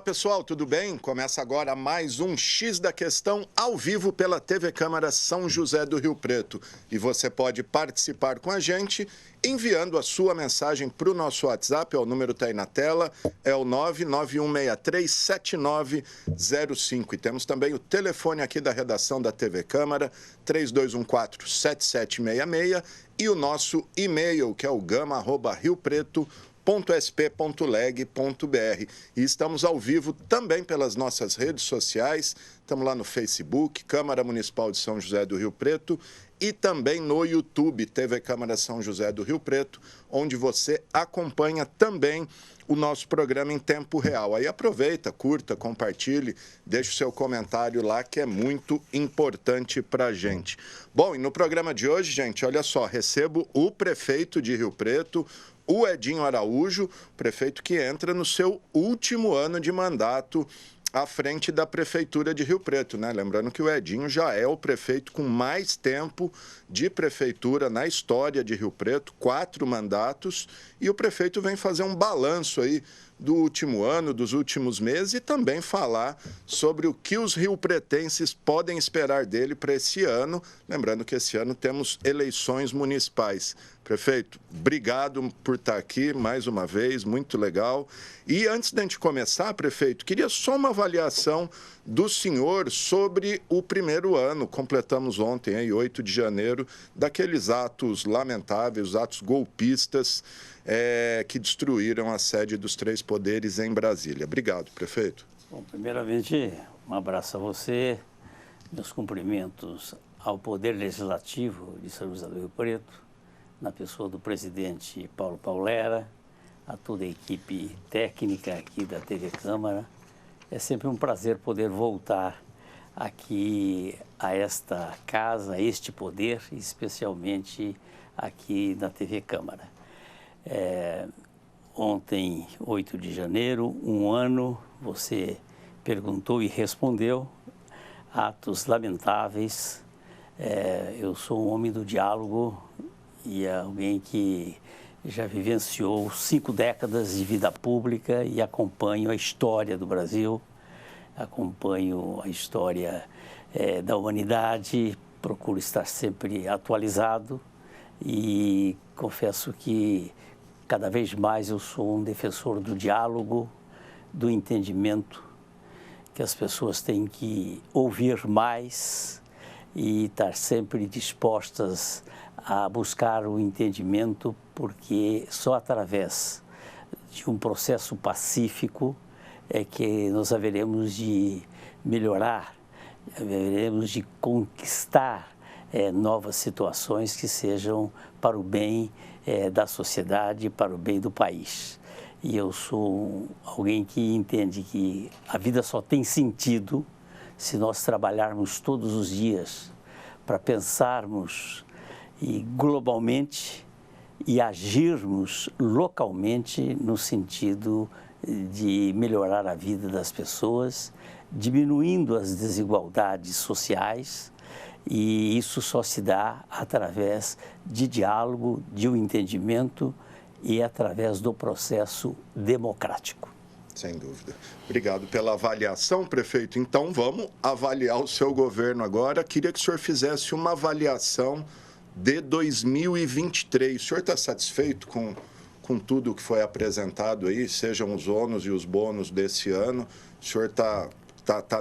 pessoal, tudo bem? Começa agora mais um X da Questão ao vivo pela TV Câmara São José do Rio Preto. E você pode participar com a gente enviando a sua mensagem para o nosso WhatsApp, o número está aí na tela, é o 991637905. E temos também o telefone aqui da redação da TV Câmara, 3214-7766, e o nosso e-mail, que é o gama@riopreto.sp.leg.br. E estamos ao vivo também pelas nossas redes sociais. Estamos lá no Facebook, Câmara Municipal de São José do Rio Preto, e também no YouTube, TV Câmara São José do Rio Preto, onde você acompanha também o nosso programa em tempo real. Aí aproveita, curta, compartilhe, deixe o seu comentário lá, que é muito importante para a gente. Bom, e no programa de hoje, gente, olha só, recebo o prefeito de Rio Preto, o Edinho Araújo, prefeito que entra no seu último ano de mandato à frente da Prefeitura de Rio Preto, né? Lembrando que o Edinho já é o prefeito com mais tempo de prefeitura na história de Rio Preto, 4 mandatos, e o prefeito vem fazer um balanço aí do último ano, dos últimos meses, e também falar sobre o que os riopretenses podem esperar dele para esse ano. Lembrando que esse ano temos eleições municipais. Prefeito, obrigado por estar aqui mais uma vez, muito legal. E antes da gente começar, prefeito, queria só uma avaliação do senhor sobre o primeiro ano. Completamos ontem, aí, 8 de janeiro, daqueles atos lamentáveis, atos golpistas que destruíram a sede dos 3 poderes em Brasília. Obrigado, prefeito. Bom, primeiramente, um abraço a você, meus cumprimentos ao Poder Legislativo de São José do Rio Preto, na pessoa do presidente Paulo Paulera, a toda a equipe técnica aqui da TV Câmara. É sempre um prazer poder voltar aqui a esta casa, a este poder, especialmente aqui na TV Câmara. Ontem, 8 de janeiro, um ano, você perguntou e respondeu, atos lamentáveis. Eu sou um homem do diálogo e alguém que já vivenciou 5 décadas de vida pública e acompanho a história do Brasil, acompanho a história da humanidade, procuro estar sempre atualizado e confesso que cada vez mais eu sou um defensor do diálogo, do entendimento, que as pessoas têm que ouvir mais e estar sempre dispostas a buscar o entendimento, porque só através de um processo pacífico é que nós haveremos de melhorar, haveremos de conquistar novas situações que sejam para o bem da sociedade, para o bem do país. E eu sou alguém que entende que a vida só tem sentido se nós trabalharmos todos os dias para pensarmos globalmente e agirmos localmente no sentido de melhorar a vida das pessoas, diminuindo as desigualdades sociais, e isso só se dá através de diálogo, de um entendimento e através do processo democrático. Sem dúvida. Obrigado pela avaliação, prefeito. Então, vamos avaliar o seu governo agora. Queria que o senhor fizesse uma avaliação de 2023. O senhor está satisfeito com tudo que foi apresentado aí, sejam os ônus e os bônus desse ano? O senhor está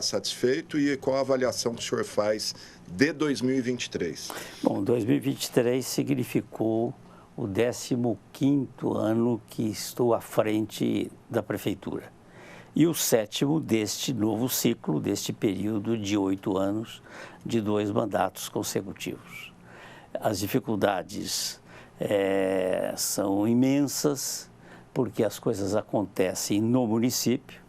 satisfeito e qual a avaliação que o senhor faz de 2023? Bom, 2023 significou o 15º ano que estou à frente da Prefeitura e o 7º deste novo ciclo, deste período de 8 anos, de 2 mandatos consecutivos. As dificuldades são imensas, porque as coisas acontecem no município.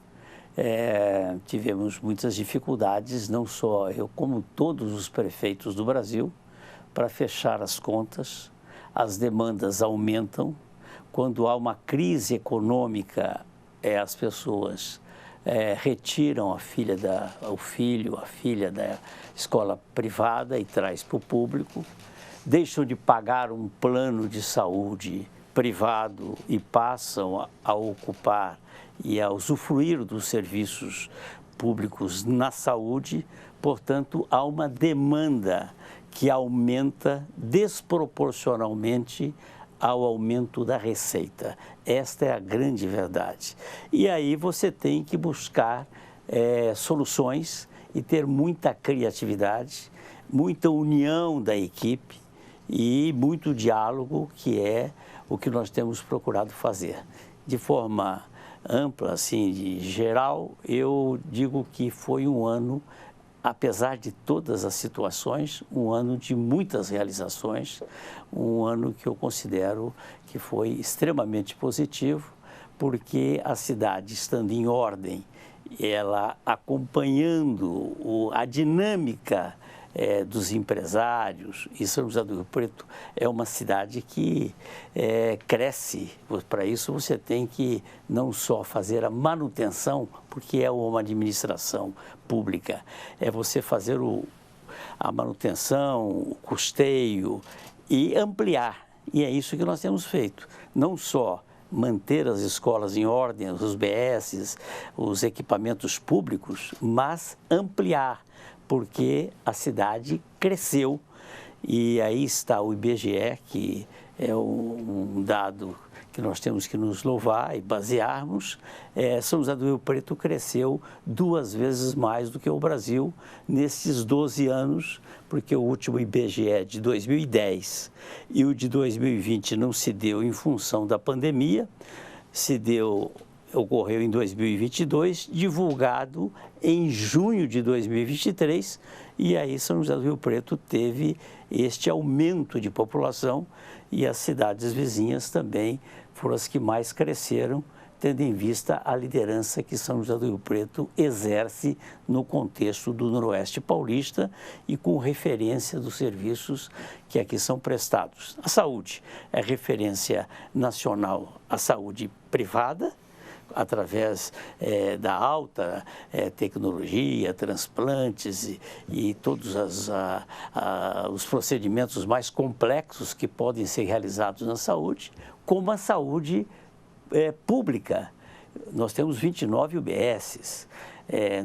Tivemos muitas dificuldades, não só eu, como todos os prefeitos do Brasil, para fechar as contas. As demandas aumentam. Quando há uma crise econômica, as pessoas retiram o filho, a filha da escola privada e traz para o público, deixam de pagar um plano de saúde privado e passam a ocupar e a usufruir dos serviços públicos na saúde, portanto, há uma demanda que aumenta desproporcionalmente ao aumento da receita. Esta é a grande verdade. E aí você tem que buscar soluções e ter muita criatividade, muita união da equipe e muito diálogo, que é o que nós temos procurado fazer. De forma ampla, assim, de geral, eu digo que foi um ano, apesar de todas as situações, um ano de muitas realizações, um ano que eu considero que foi extremamente positivo, porque a cidade, estando em ordem, ela acompanhando a dinâmica dos empresários, e São José do Rio Preto é uma cidade que cresce. Para isso você tem que não só fazer a manutenção, porque é uma administração pública, é você fazer a manutenção, o custeio e ampliar. E é isso que nós temos feito, não só manter as escolas em ordem, os BSs, os equipamentos públicos, mas ampliar, porque a cidade cresceu. E aí está o IBGE, que é um dado que nós temos que nos louvar e basearmos. São José do Rio Preto cresceu 2 vezes mais do que o Brasil nesses 12 anos, porque o último IBGE de 2010 e o de 2020 não se deu em função da pandemia, ocorreu em 2022, divulgado em junho de 2023, e aí São José do Rio Preto teve este aumento de população e as cidades vizinhas também foram as que mais cresceram, tendo em vista a liderança que São José do Rio Preto exerce no contexto do Noroeste Paulista e com referência dos serviços que aqui são prestados. A saúde é referência nacional à saúde privada, através da alta tecnologia, transplantes e todos os procedimentos mais complexos que podem ser realizados na saúde, como a saúde pública. Nós temos 29 UBSs,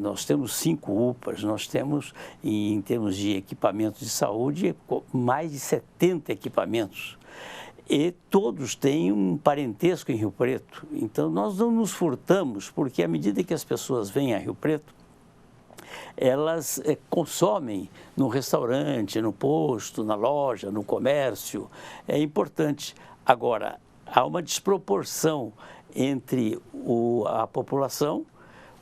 nós temos 5 UPAs, nós temos, em termos de equipamentos de saúde, mais de 70 equipamentos. E todos têm um parentesco em Rio Preto. Então, nós não nos furtamos, porque à medida que as pessoas vêm a Rio Preto, elas consomem no restaurante, no posto, na loja, no comércio. É importante. Agora, há uma desproporção entre a população,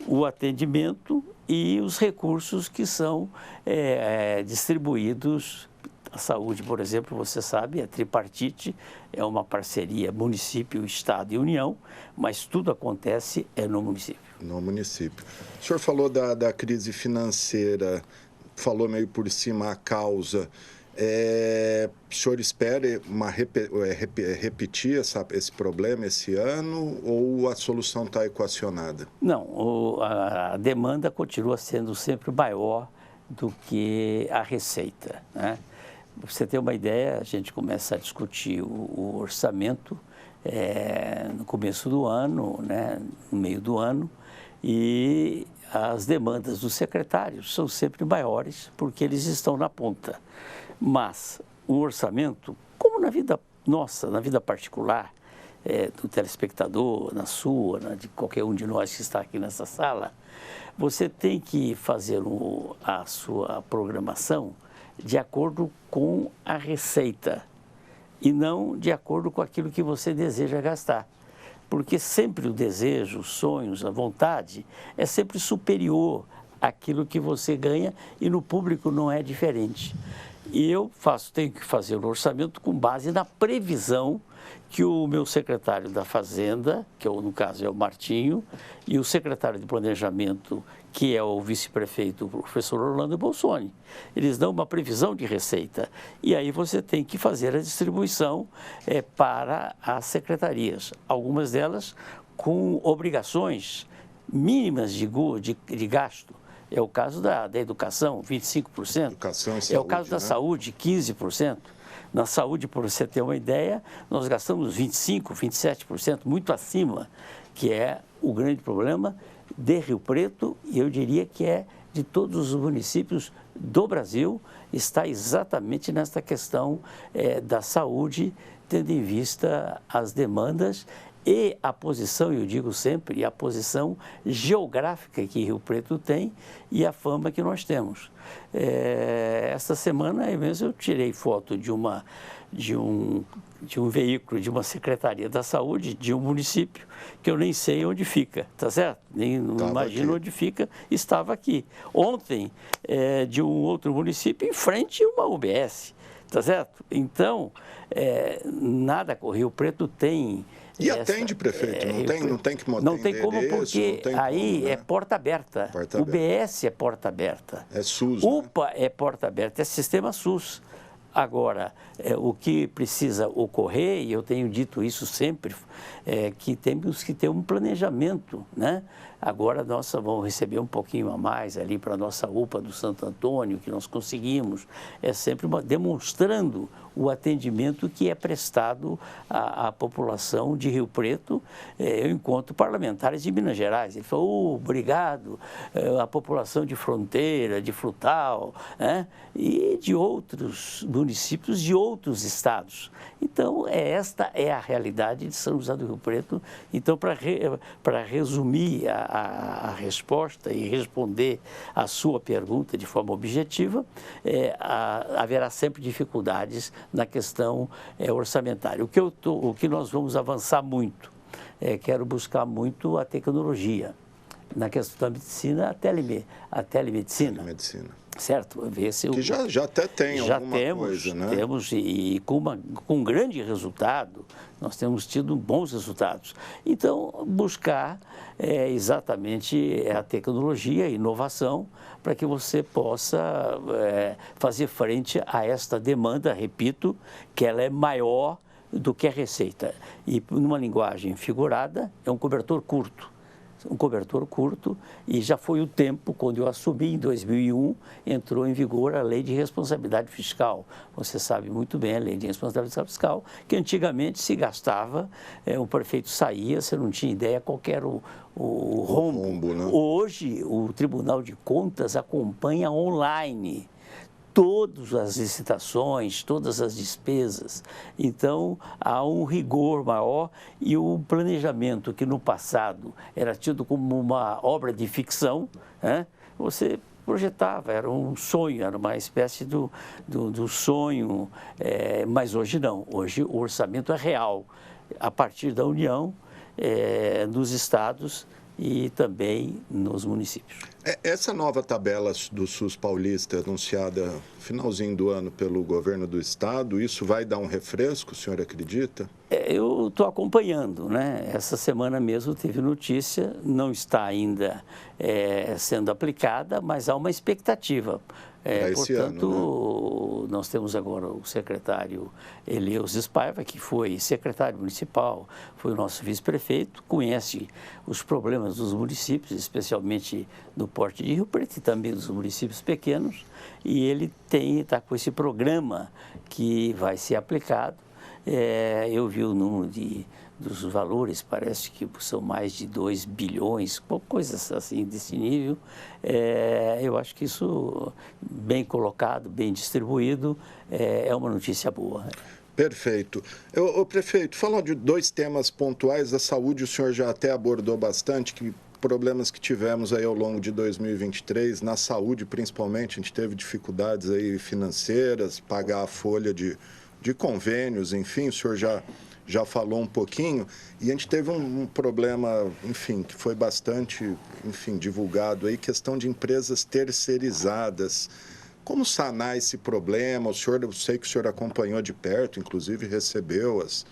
o atendimento e os recursos que são distribuídos. A saúde, por exemplo, você sabe, é tripartite, é uma parceria município, Estado e União, mas tudo acontece no município. No município. O senhor falou da crise financeira, falou meio por cima a causa. O senhor espera repetir esse problema esse ano ou a solução está equacionada? Não, a demanda continua sendo sempre maior do que a receita, né? Para você ter uma ideia, a gente começa a discutir o orçamento no começo do ano, né, no meio do ano, e as demandas dos secretários são sempre maiores porque eles estão na ponta. Mas o orçamento, como na vida nossa, na vida particular, do telespectador, na sua, de qualquer um de nós que está aqui nessa sala, você tem que fazer a sua programação de acordo com a receita e não de acordo com aquilo que você deseja gastar. Porque sempre o desejo, os sonhos, a vontade é sempre superior àquilo que você ganha e no público não é diferente. E eu tenho que fazer o orçamento com base na previsão que o meu secretário da Fazenda, que no caso é o Martinho, e o secretário de Planejamento, que é o vice-prefeito, o professor Orlando Bolsoni. Eles dão uma previsão de receita e aí você tem que fazer a distribuição para as secretarias, algumas delas com obrigações mínimas de gasto. É o caso da educação, 25%. Educação e saúde, é o caso da saúde, 15%. Na saúde, por você ter uma ideia, nós gastamos 25%, 27%, muito acima, que é o grande problema de Rio Preto, e eu diria que é de todos os municípios do Brasil, está exatamente nesta questão da saúde, tendo em vista as demandas e a posição, eu digo sempre, a posição geográfica que Rio Preto tem e a fama que nós temos. Esta semana mesmo eu tirei foto de um veículo de uma Secretaria da Saúde de um município que eu nem sei onde fica, tá certo? Nem não imagino onde fica, estava aqui. Ontem, de um outro município em frente a uma UBS, tá certo? Então, nada, o Rio Preto tem... E atende, prefeito, não tem que montar Não tem como, porque aí é porta aberta. UBS é porta aberta. É SUS, UPA, né? É porta aberta, é sistema SUS. Agora, o que precisa ocorrer, e eu tenho dito isso sempre, é que temos que ter um planejamento, né? Agora nós vamos receber um pouquinho a mais ali para a nossa UPA do Santo Antônio, que nós conseguimos, sempre demonstrando o atendimento que é prestado à população de Rio Preto. Eu encontro parlamentares de Minas Gerais, ele falou, obrigado, a população de Fronteira, de Frutal, né? E de outros municípios de outros estados. Então, esta é a realidade de São José do Rio Preto. Então, para resumir a resposta e responder a sua pergunta de forma objetiva, haverá sempre dificuldades na questão orçamentária. O que nós vamos avançar muito, quero buscar muito a tecnologia. Na questão da medicina, a telemedicina. Certo? Que já até tem alguma coisa, né? Temos, e com grande resultado, nós temos tido bons resultados. Então, buscar exatamente a tecnologia, a inovação, para que você possa fazer frente a esta demanda, repito, que ela é maior do que a receita. E, numa linguagem figurada, é um cobertor curto. E já foi o tempo, quando eu assumi em 2001, entrou em vigor a Lei de Responsabilidade Fiscal. Você sabe muito bem a Lei de Responsabilidade Fiscal, que antigamente se gastava, o prefeito saía, você não tinha ideia qual era o rombo. Né? Hoje, o Tribunal de Contas acompanha online todas as licitações, todas as despesas. Então, há um rigor maior e o planejamento que no passado era tido como uma obra de ficção, né? Você projetava, era um sonho, era uma espécie do sonho, mas hoje não. Hoje o orçamento é real, a partir da União, dos estados e também nos municípios. Essa nova tabela do SUS paulista, anunciada finalzinho do ano pelo governo do estado, isso vai dar um refresco, o senhor acredita? Eu estou acompanhando, né? Essa semana mesmo teve notícia, não está ainda sendo aplicada, mas há uma expectativa. Portanto, ano, né? Nós temos agora o secretário Eleus Paiva, que foi secretário municipal, foi o nosso vice-prefeito, conhece os problemas dos municípios, especialmente do Porto de Rio Preto e também dos municípios pequenos, e ele está com esse programa que vai ser aplicado. Eu vi o número dos valores, parece que são mais de 2 bilhões, coisas assim desse nível. Eu acho que isso, bem colocado, bem distribuído, é uma notícia boa. Perfeito. Prefeito, falando de 2 temas pontuais da saúde, o senhor já até abordou bastante, que problemas que tivemos aí ao longo de 2023, na saúde principalmente, a gente teve dificuldades aí financeiras, pagar a folha de convênios, enfim, o senhor já falou um pouquinho, e a gente teve um problema, enfim, que foi bastante, divulgado aí, questão de empresas terceirizadas. Como sanar esse problema? Eu sei que o senhor acompanhou de perto, inclusive recebeu-as,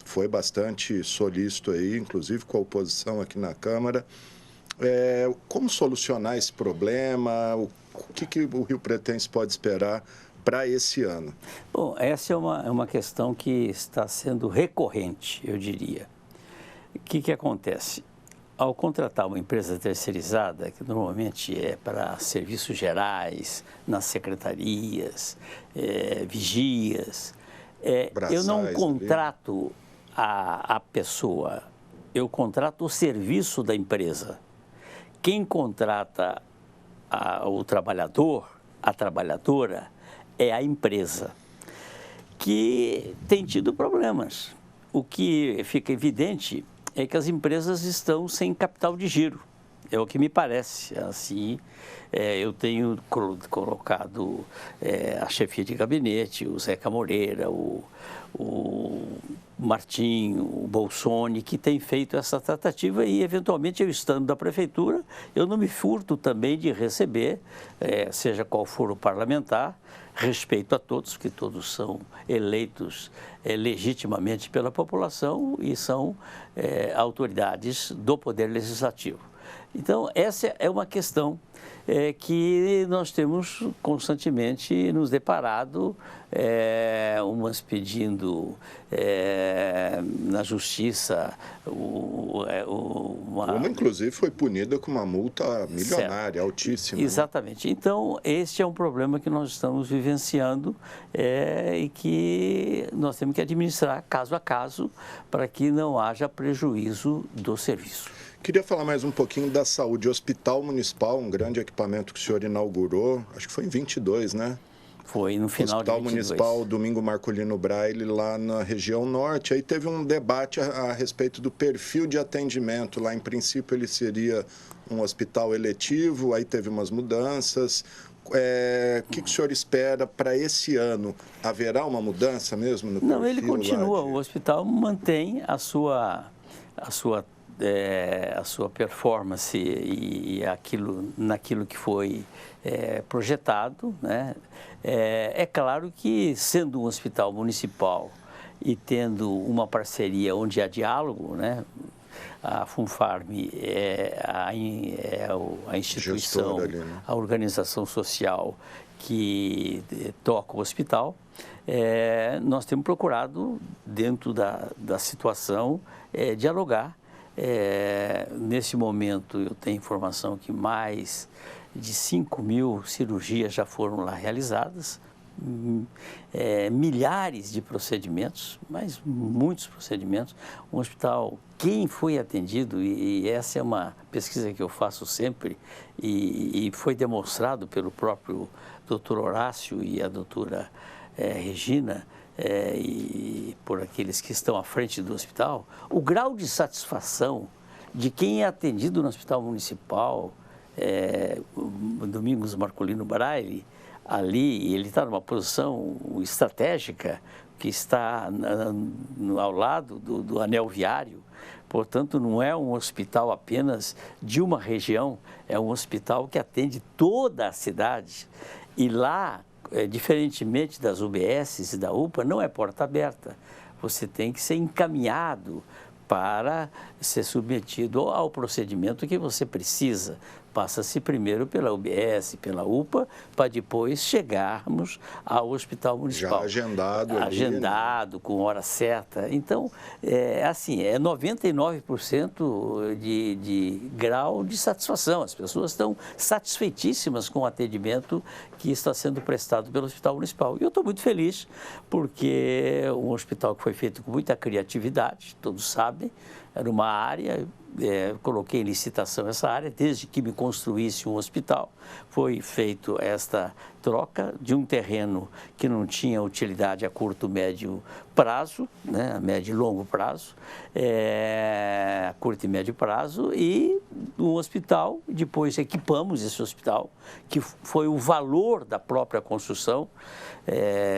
foi bastante solícito aí, inclusive com a oposição aqui na Câmara. Como solucionar esse problema? O que o Rio Pretense pode esperar para esse ano? Bom, essa é uma questão que está sendo recorrente, eu diria. O que acontece? Ao contratar uma empresa terceirizada, que normalmente é para serviços gerais, nas secretarias, vigias, eu não contrato a pessoa eu contrato o serviço da empresa. Quem contrata o trabalhador, a trabalhadora, é a empresa, que tem tido problemas. O que fica evidente é que as empresas estão sem capital de giro. É o que me parece. Assim, eu tenho colocado a chefia de gabinete, o Zeca Moreira, o Martim, o Bolsoni, que tem feito essa tratativa e, eventualmente, eu estando da prefeitura, eu não me furto também de receber, seja qual for o parlamentar, respeito a todos, porque todos são eleitos legitimamente pela população e são autoridades do Poder Legislativo. Então, essa é uma questão que nós temos constantemente nos deparado, umas pedindo na justiça uma inclusive foi punida com uma multa milionária, altíssima. Exatamente. Né? Então, este é um problema que nós estamos vivenciando e que nós temos que administrar caso a caso para que não haja prejuízo do serviço. Queria falar mais um pouquinho da saúde. O Hospital Municipal, um grande equipamento que o senhor inaugurou, acho que foi em 22, né? Foi no final de 22. Hospital Municipal Domingo Marcolino Braille, lá na região norte. Aí teve um debate a respeito do perfil de atendimento. Lá, em princípio, ele seria um hospital eletivo, aí teve umas mudanças. O que o senhor espera para esse ano? Haverá uma mudança mesmo no perfil? Não, ele continua. O hospital mantém a sua performance e naquilo que foi projetado, né? É claro que, sendo um hospital municipal e tendo uma parceria onde há diálogo, né? A Funfarm é a instituição, ali, né? A organização social que toca o hospital, nós temos procurado, dentro da situação, dialogar. Nesse momento, eu tenho informação que mais de 5.000 cirurgias já foram lá realizadas, milhares de procedimentos, mas muitos procedimentos. Um hospital, quem foi atendido, e essa é uma pesquisa que eu faço sempre, e foi demonstrado pelo próprio Dr. Horácio e a doutora Regina, e por aqueles que estão à frente do hospital, o grau de satisfação de quem é atendido no Hospital Municipal, Domingos Marcolino Braille, ali, ele está numa posição estratégica, que está ao lado do anel viário. Portanto, não é um hospital apenas de uma região, é um hospital que atende toda a cidade. E lá, diferentemente das UBSs e da UPA, não é porta aberta. Você tem que ser encaminhado para ser submetido ao procedimento que você precisa. Passa-se primeiro pela UBS, pela UPA, para depois chegarmos ao Hospital Municipal. Já agendado. Agendado, ali, né? Com hora certa. Então, assim, 99% de grau de satisfação. As pessoas estão satisfeitíssimas com o atendimento que está sendo prestado pelo Hospital Municipal. E eu estou muito feliz, porque é um hospital que foi feito com muita criatividade, todos sabem, era uma área... coloquei em licitação essa área, desde que me construísse um hospital. Foi feito esta troca de um terreno que não tinha utilidade a curto, médio prazo, né, a médio e longo prazo, a curto e médio prazo, e um hospital. Depois equipamos esse hospital, que foi o valor da própria construção,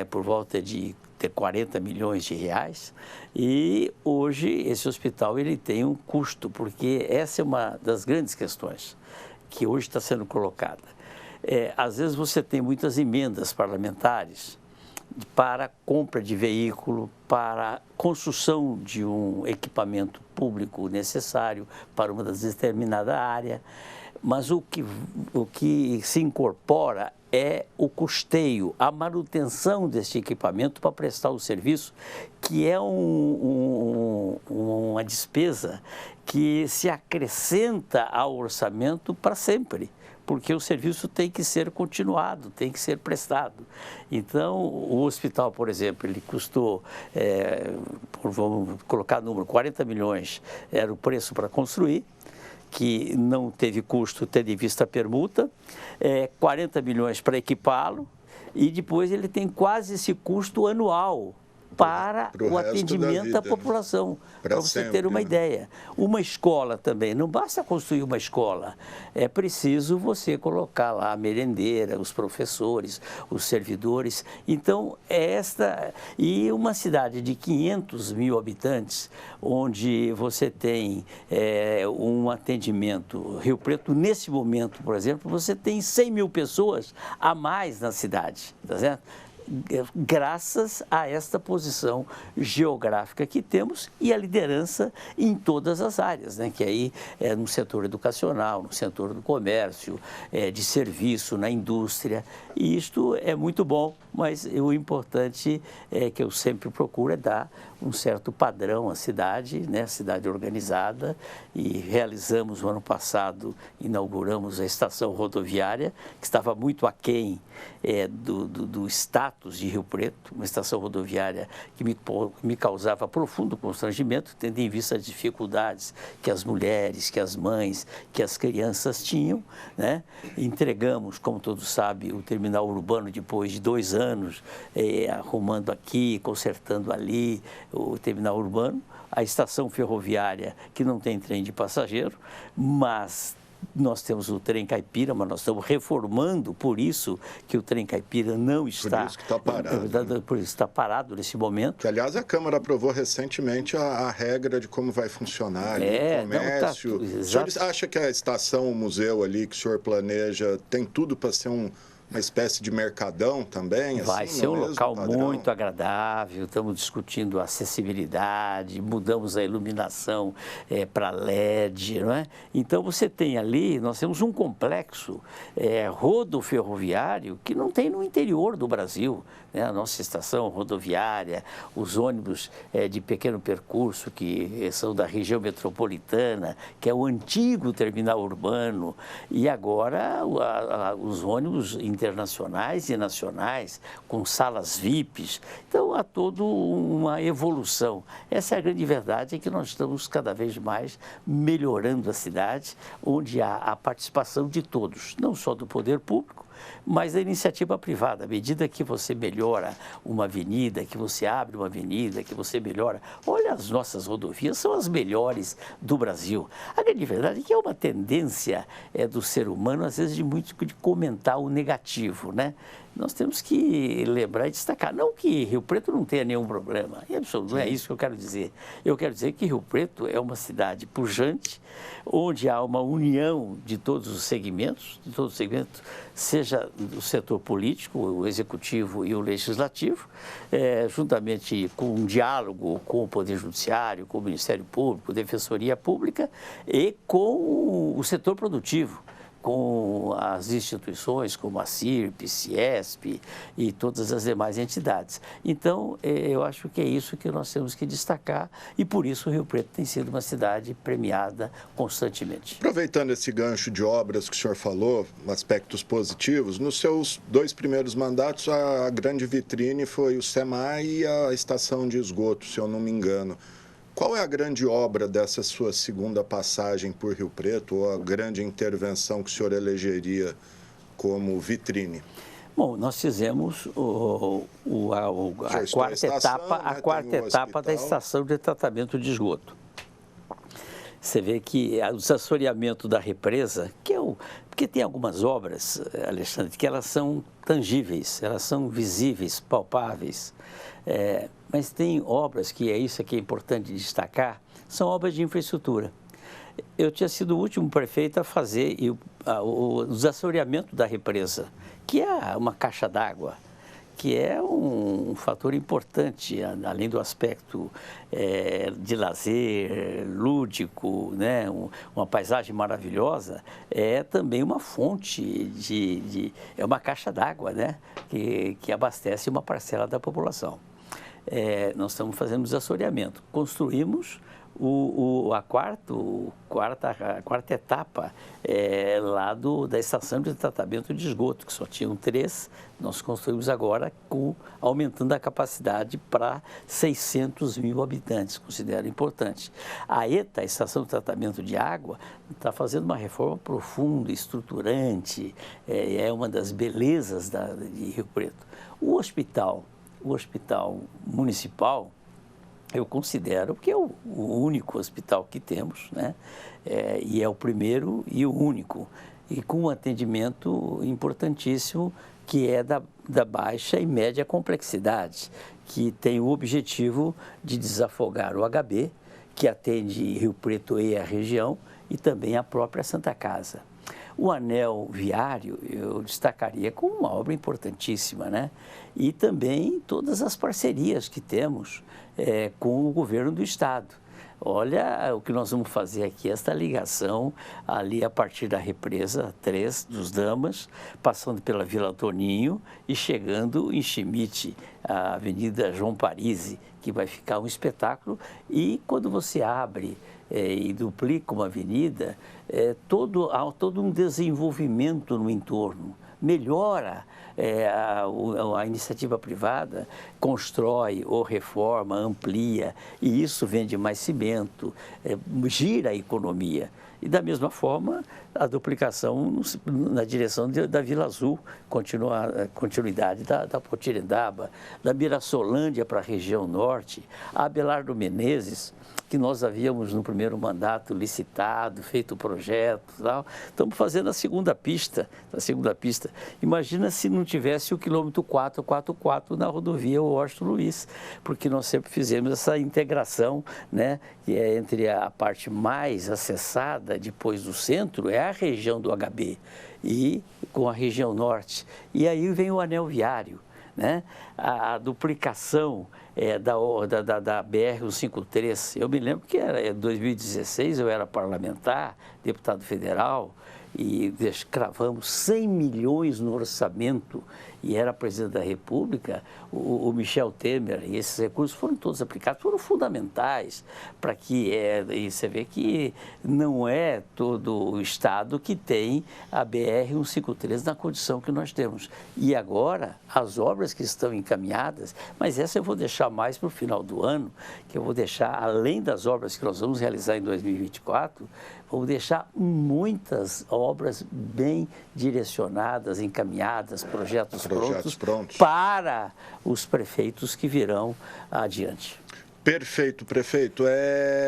por volta de 40 milhões de reais, e hoje esse hospital ele tem um custo, porque essa é uma das grandes questões que hoje está sendo colocada. Às vezes você tem muitas emendas parlamentares para compra de veículo, para construção de um equipamento público necessário para uma determinada área, mas o que se incorpora é o custeio, a manutenção desse equipamento para prestar o serviço, que é uma despesa que se acrescenta ao orçamento para sempre, porque o serviço tem que ser continuado, tem que ser prestado. Então, o hospital, por exemplo, ele custou, vamos colocar o número, 40 milhões era o preço para construir, que não teve custo tendo em vista a permuta, 40 milhões para equipá-lo, e depois ele tem quase esse custo anual para o atendimento da população, para você ter uma ideia. Uma escola também, não basta construir uma escola, é preciso você colocar lá a merendeira, os professores, os servidores. Então, e uma cidade de 500 mil habitantes, onde você tem um atendimento, Rio Preto, nesse momento, por exemplo, você tem 100 mil pessoas a mais na cidade, tá certo? Graças a esta posição geográfica que temos e a liderança em todas as áreas, né? Que aí é no setor educacional, no setor do comércio, de serviço, na indústria. E isto é muito bom, mas o importante que eu sempre procuro é dar um certo padrão à cidade, né? Cidade organizada, e realizamos o ano passado, inauguramos a estação rodoviária, que estava muito aquém do status de Rio Preto, uma estação rodoviária que me causava profundo constrangimento, tendo em vista as dificuldades que as mulheres, que as mães, que as crianças tinham, né? Entregamos, como todos sabem, o terminal urbano depois de 2 anos, arrumando aqui, consertando ali o terminal urbano, a estação ferroviária que não tem trem de passageiro, mas nós temos o trem caipira, mas nós estamos reformando, por isso que o trem caipira não está... Por isso que está parado. Por isso está parado nesse momento. Que, aliás, a Câmara aprovou recentemente a regra de como vai funcionar o comércio. O senhor acha que a estação, o museu ali que o senhor planeja, tem tudo para ser uma espécie de mercadão também? Vai ser um local muito agradável, estamos discutindo acessibilidade, mudamos a iluminação para LED, não é? Então você tem ali, nós temos um complexo rodoferroviário que não tem no interior do Brasil, né? A nossa estação rodoviária, os ônibus de pequeno percurso que são da região metropolitana, que é o antigo terminal urbano, e agora os ônibus internacionais e nacionais, com salas VIPs. Então, há toda uma evolução. Essa é a grande verdade, é que nós estamos cada vez mais melhorando a cidade, onde há a participação de todos, não só do poder público, mas da iniciativa privada. À medida que você melhora uma avenida, que você abre uma avenida, que você melhora... Olha, as nossas rodovias são as melhores do Brasil. A grande verdade é que é uma tendência do ser humano, às vezes, de comentar o negativo, né? Nós temos que lembrar e destacar. Não que Rio Preto não tenha nenhum problema, não é isso que eu quero dizer. Eu quero dizer que Rio Preto é uma cidade pujante, onde há uma união de todos os segmentos, seja do setor político, o executivo e o legislativo, juntamente com um diálogo com o Poder Judiciário, com o Ministério Público, Defensoria Pública e com o setor produtivo, com as instituições como a CIRP, CIESP e todas as demais entidades. Então, eu acho que é isso que nós temos que destacar e por isso o Rio Preto tem sido uma cidade premiada constantemente. Aproveitando esse gancho de obras que o senhor falou, aspectos positivos, nos seus 2 primeiros mandatos a grande vitrine foi o SEMAI e a estação de esgoto, se eu não me engano. Qual é a grande obra dessa sua segunda passagem por Rio Preto, ou a grande intervenção que o senhor elegeria como vitrine? Bom, nós fizemos a quarta etapa da estação de tratamento de esgoto. Você vê que o desassoreamento da represa, porque tem algumas obras, Alexandre, que elas são tangíveis, elas são visíveis, palpáveis, mas tem obras que isso que é importante destacar, são obras de infraestrutura. Eu tinha sido o último prefeito a fazer o desassoreamento da represa, que é uma caixa d'água, que é um fator importante, além do aspecto de lazer, lúdico, né? Uma paisagem maravilhosa, é também uma fonte é uma caixa d'água, né? que abastece uma parcela da população. Nós estamos fazendo desassoreamento. Construímos A quarta etapa é lá da estação de tratamento de esgoto, que só tinham 3, nós construímos agora aumentando a capacidade para 600 mil habitantes, considero importante. A ETA, a Estação de Tratamento de Água, está fazendo uma reforma profunda, estruturante, é uma das belezas de Rio Preto. O hospital municipal, eu considero que é o único hospital que temos, né? E é o primeiro e o único, e com um atendimento importantíssimo, que é da baixa e média complexidade, que tem o objetivo de desafogar o HB, que atende Rio Preto e a região, e também a própria Santa Casa. O anel viário eu destacaria como uma obra importantíssima, né? E também todas as parcerias que temos com o governo do estado. Olha o que nós vamos fazer aqui, esta ligação ali a partir da represa 3 dos Damas, passando pela Vila Toninho e chegando em Schmidt, a Avenida João Parisi, que vai ficar um espetáculo. E quando você abre e duplica uma avenida, há todo um desenvolvimento no entorno, melhora a iniciativa privada, constrói ou reforma, amplia, e isso vende mais cimento, gira a economia. E da mesma forma, a duplicação na direção da Vila Azul, continuidade da Potirendaba, da Mirassolândia para a região norte, a Abelardo Menezes, que nós havíamos no primeiro mandato licitado, feito o projeto e tal. Estamos fazendo a segunda pista. Imagina se não tivesse o quilômetro 444 na rodovia Washington Luiz, porque nós sempre fizemos essa integração, né, que é entre a parte mais acessada depois do centro, é a região do HB, e com a região norte. E aí vem o anel viário, né? A duplicação da BR-153. Eu me lembro que em 2016 eu era parlamentar, deputado federal, e cravamos 100 milhões no orçamento, e era presidente da República, o Michel Temer, e esses recursos foram todos aplicados, foram fundamentais para que, e você vê que não é todo o estado que tem a BR-153 na condição que nós temos. E agora, as obras que estão encaminhadas, mas essa eu vou deixar mais para o final do ano, que eu vou deixar, além das obras que nós vamos realizar em 2024, vou deixar muitas obras bem direcionadas, encaminhadas, projetos prontos para os prefeitos que virão adiante. Perfeito, prefeito.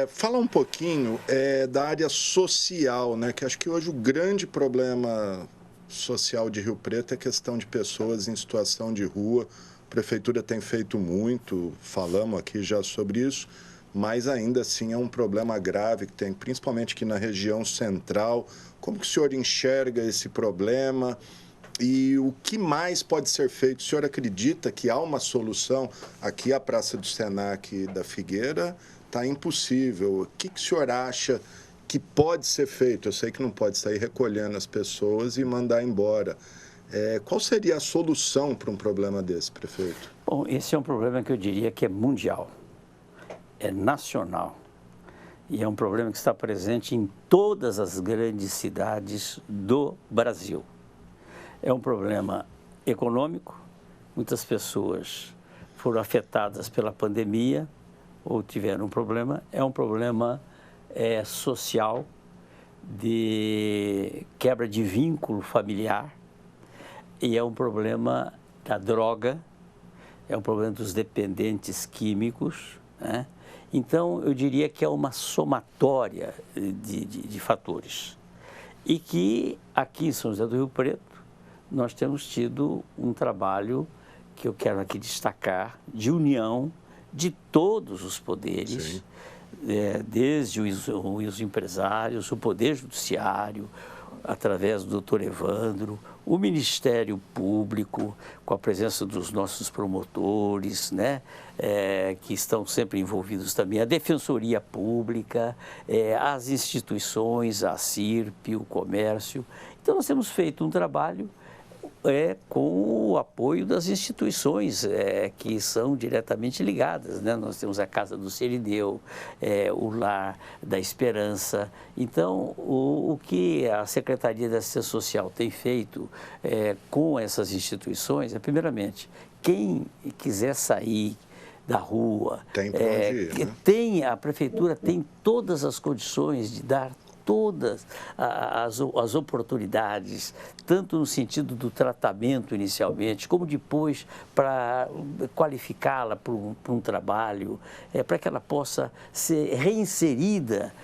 Fala um pouquinho da área social, né? Que acho que hoje o grande problema social de Rio Preto é a questão de pessoas em situação de rua. A prefeitura tem feito muito, falamos aqui já sobre isso, mas ainda assim é um problema grave que tem, principalmente aqui na região central. Como que o senhor enxerga esse problema e o que mais pode ser feito? O senhor acredita que há uma solução? Aqui a Praça do Senac da Figueira está impossível. O que o senhor acha que pode ser feito? Eu sei que não pode sair recolhendo as pessoas e mandar embora. Qual seria a solução para um problema desse, prefeito? Bom, esse é um problema que eu diria que é mundial. É nacional, e é um problema que está presente em todas as grandes cidades do Brasil. É um problema econômico, muitas pessoas foram afetadas pela pandemia ou tiveram um problema. É um problema social, de quebra de vínculo familiar, e é um problema da droga, é um problema dos dependentes químicos, né? Então, eu diria que é uma somatória de fatores. E que aqui em São José do Rio Preto, nós temos tido um trabalho que eu quero aqui destacar, de união de todos os poderes, desde os empresários, o Poder Judiciário, através do doutor Evandro, o Ministério Público, com a presença dos nossos promotores, né, que estão sempre envolvidos também, a Defensoria Pública, as instituições, a CIRP, o comércio. Então, nós temos feito um trabalho com o apoio das instituições que são diretamente ligadas, né? Nós temos a Casa do Sirineu, o Lar da Esperança. Então, o que a Secretaria de Assistência Social tem feito com essas instituições é, primeiramente, quem quiser sair da rua, tem pra onde ir, né? A prefeitura tem todas as condições de dar todas as oportunidades, tanto no sentido do tratamento inicialmente, como depois para qualificá-la para um trabalho, para que ela possa ser reinserida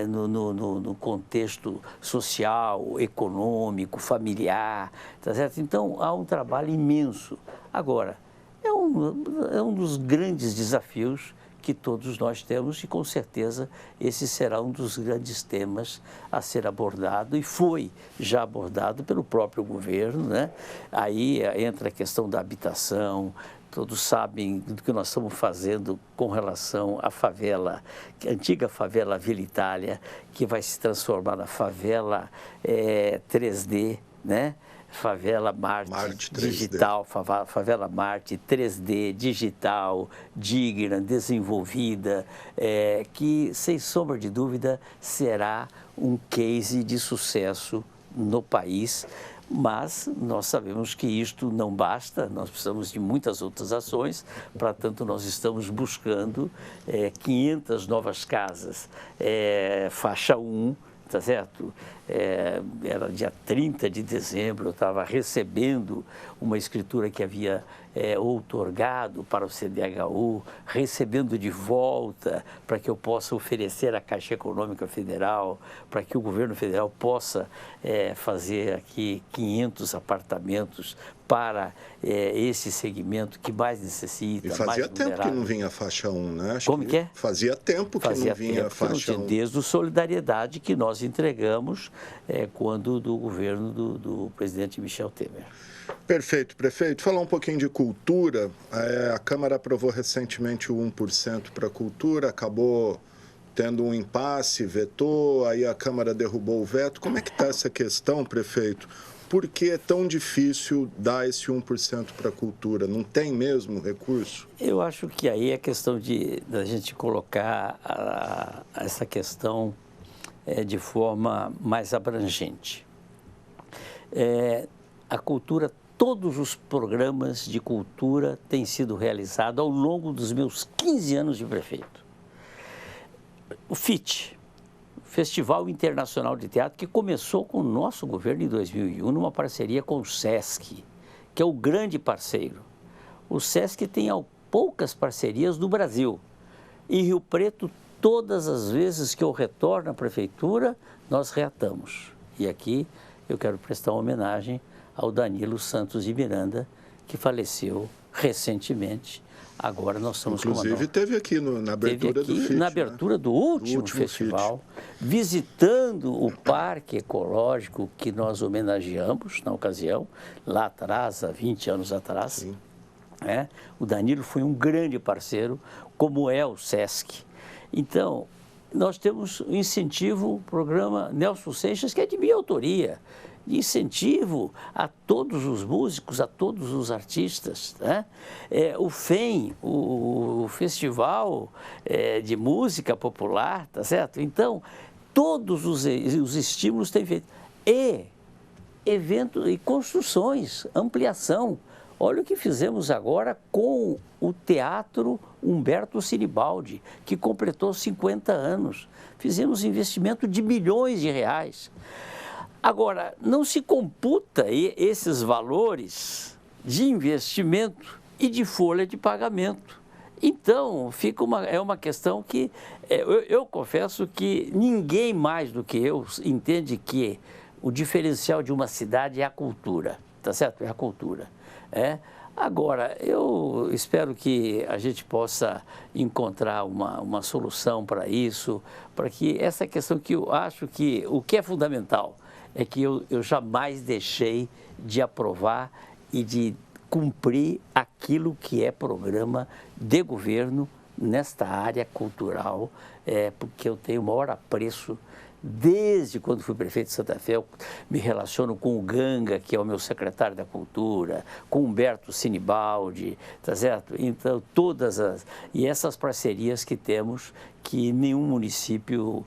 no contexto social, econômico, familiar, tá certo? Então, há um trabalho imenso. Agora, é um dos grandes desafios que todos nós temos e, com certeza, esse será um dos grandes temas a ser abordado e foi já abordado pelo próprio governo, né? Aí entra a questão da habitação. Todos sabem do que nós estamos fazendo com relação à favela, a antiga favela Vila Itália, que vai se transformar na favela 3D, né? Favela Marte digital, favela Marte 3D, digital, digna, desenvolvida, que, sem sombra de dúvida, será um case de sucesso no país. Mas nós sabemos que isto não basta, nós precisamos de muitas outras ações, para tanto nós estamos buscando 500 novas casas, faixa 1, tá certo? Era dia 30 de dezembro, eu estava recebendo uma escritura que havia outorgado para o CDHU, recebendo de volta para que eu possa oferecer à Caixa Econômica Federal, para que o governo federal possa fazer aqui 500 apartamentos para esse segmento que mais necessita. E fazia tempo que não vinha a faixa 1, né? Como que é? Fazia tempo que não vinha a faixa 1. Desde o Solidariedade que nós entregamos quando do governo do presidente Michel Temer. Perfeito, prefeito. Falar um pouquinho de cultura. A Câmara aprovou recentemente o 1% para a cultura, acabou tendo um impasse, vetou, aí a Câmara derrubou o veto. Como é que está essa questão, prefeito? Por que é tão difícil dar esse 1% para a cultura? Não tem mesmo recurso? Eu acho que aí é questão da gente colocar essa questão de forma mais abrangente. A cultura, todos os programas de cultura têm sido realizados ao longo dos meus 15 anos de prefeito. O FIT, Festival Internacional de Teatro, que começou com o nosso governo em 2001, numa parceria com o SESC, que é o grande parceiro. O SESC tem poucas parcerias no Brasil. Em Rio Preto, todas as vezes que eu retorno à prefeitura, nós reatamos. E aqui eu quero prestar uma homenagem ao Danilo Santos de Miranda, que faleceu recentemente. Agora nós estamos inclusive teve aqui na abertura do FIT, na abertura do último festival, visitando o parque ecológico que nós homenageamos na ocasião, lá atrás, há 20 anos atrás. Sim. O Danilo foi um grande parceiro, como é o SESC. Então, nós temos o incentivo, o programa Nelson Seixas, que é de minha autoria, de incentivo a todos os músicos, a todos os artistas, né? O FEM, o Festival de Música Popular, tá certo? Então, todos os estímulos têm feito. E eventos e construções, ampliação. Olha o que fizemos agora com o Teatro Humberto Sinibaldi, que completou 50 anos. Fizemos investimento de milhões de reais. Agora, não se computa esses valores de investimento e de folha de pagamento. Então, é uma questão que eu confesso que ninguém mais do que eu entende que o diferencial de uma cidade é a cultura, tá certo? É a cultura. Agora, eu espero que a gente possa encontrar uma solução para isso, para que essa questão que eu acho que o que é fundamental é que eu jamais deixei de aprovar e de cumprir aquilo que é programa de governo nesta área cultural, porque eu tenho o maior apreço Desde quando fui prefeito de Santa Fé, eu me relaciono com o Ganga, que é o meu secretário da Cultura, com o Humberto Sinibaldi, tá certo? Então, e essas parcerias que temos, que nenhum município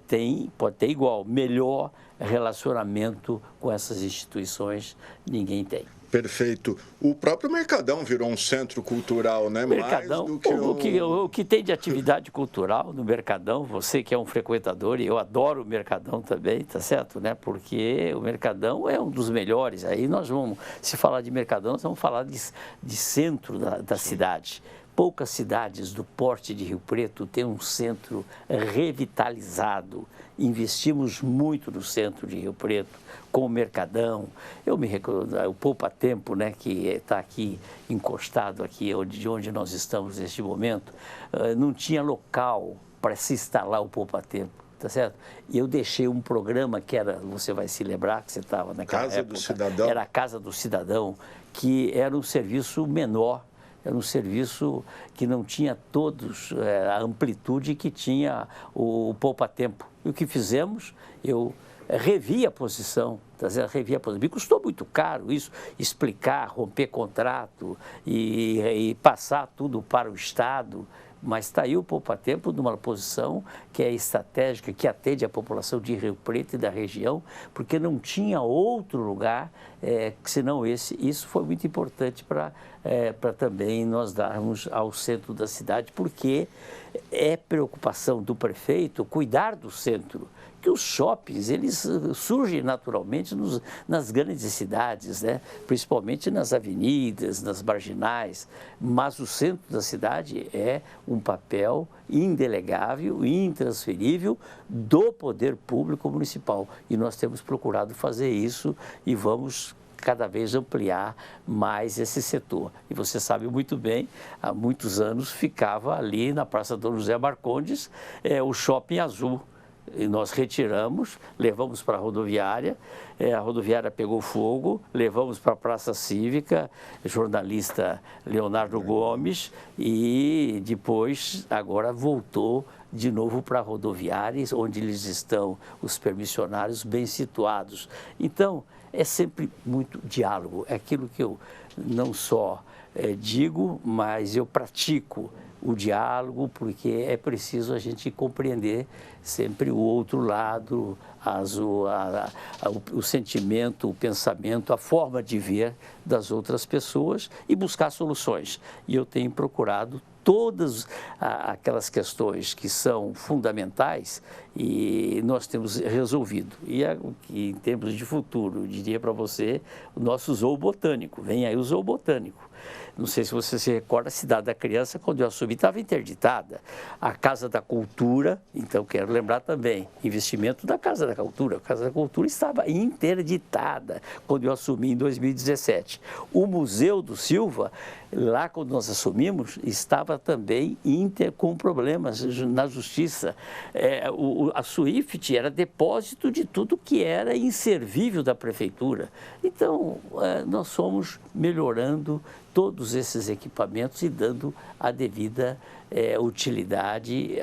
tem, pode ter igual, melhor relacionamento com essas instituições, ninguém tem. Perfeito. O próprio Mercadão virou um centro cultural, né? Mercadão, Mais do que o que tem de atividade cultural no Mercadão, você que é um frequentador, e eu adoro o Mercadão também, tá certo, né? Porque o Mercadão é um dos melhores. Aí nós vamos, se falar de Mercadão, nós vamos falar de centro da cidade. Poucas cidades do porte de Rio Preto têm um centro revitalizado. Investimos muito no centro de Rio Preto, com o Mercadão. Eu me recordo, o Poupa Tempo, né, que está aqui encostado aqui, de onde nós estamos neste momento, não tinha local para se instalar o Poupa Tempo, tá certo? E eu deixei um programa que era, você vai se lembrar que você estava naquela Casa época, do Cidadão. era a Casa do Cidadão, que era um serviço menor. Era um serviço que não tinha a amplitude que tinha o Poupa Tempo. E o que fizemos, eu revi a posição, tá certo? Revi a posição. Me custou muito caro isso, explicar, romper contrato e passar tudo para o Estado. Mas está aí o Poupa Tempo numa posição que é estratégica, que atende a população de Rio Preto e da região, porque não tinha outro lugar senão esse. Isso foi muito importante para também nós darmos ao centro da cidade, porque é preocupação do prefeito cuidar do centro. Que os shoppings, eles surgem naturalmente nas grandes cidades, né? Principalmente nas avenidas, nas marginais, mas o centro da cidade é um papel indelegável, intransferível do poder público municipal. E nós temos procurado fazer isso e vamos cada vez ampliar mais esse setor. E você sabe muito bem, há muitos anos ficava ali na Praça Dom José Marcondes o Shopping Azul. E nós retiramos, levamos para a rodoviária pegou fogo, levamos para a Praça Cívica, jornalista Leonardo Gomes, e depois, agora voltou de novo para a rodoviária, onde eles estão, os permissionários, bem situados. Então, é sempre muito diálogo, é aquilo que eu não só digo, mas eu pratico o diálogo, porque é preciso a gente compreender sempre o outro lado, o sentimento, o pensamento, a forma de ver das outras pessoas e buscar soluções. E eu tenho procurado todas aquelas questões que são fundamentais e nós temos resolvido. E em termos de futuro, eu diria para você, o nosso zoo botânico, vem aí o zoo botânico. Não sei se você se recorda, a Cidade da Criança, quando eu assumi, estava interditada. A Casa da Cultura, então quero lembrar também, investimento da Casa da Cultura. A Casa da Cultura estava interditada quando eu assumi em 2017. O Museu do Silva, lá quando nós assumimos, estava também com problemas na Justiça. A SWIFT era depósito de tudo que era inservível da Prefeitura. Então, nós fomos melhorando todos esses equipamentos e dando a devida utilidade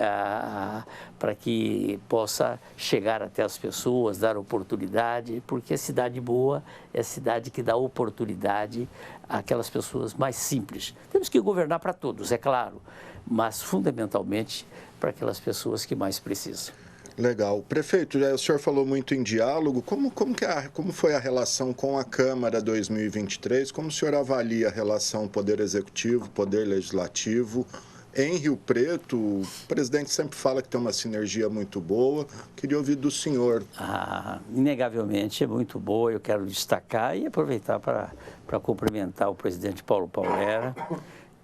para que possa chegar até as pessoas, dar oportunidade, porque a cidade boa é a cidade que dá oportunidade àquelas pessoas mais simples. Temos que governar para todos, é claro, mas fundamentalmente para aquelas pessoas que mais precisam. Legal. Prefeito, o senhor falou muito em diálogo. Como foi a relação com a Câmara 2023? Como o senhor avalia a relação Poder Executivo, Poder Legislativo? Em Rio Preto, o presidente sempre fala que tem uma sinergia muito boa. Queria ouvir do senhor. Inegavelmente é muito boa. Eu quero destacar e aproveitar para cumprimentar o presidente Paulo Paulera,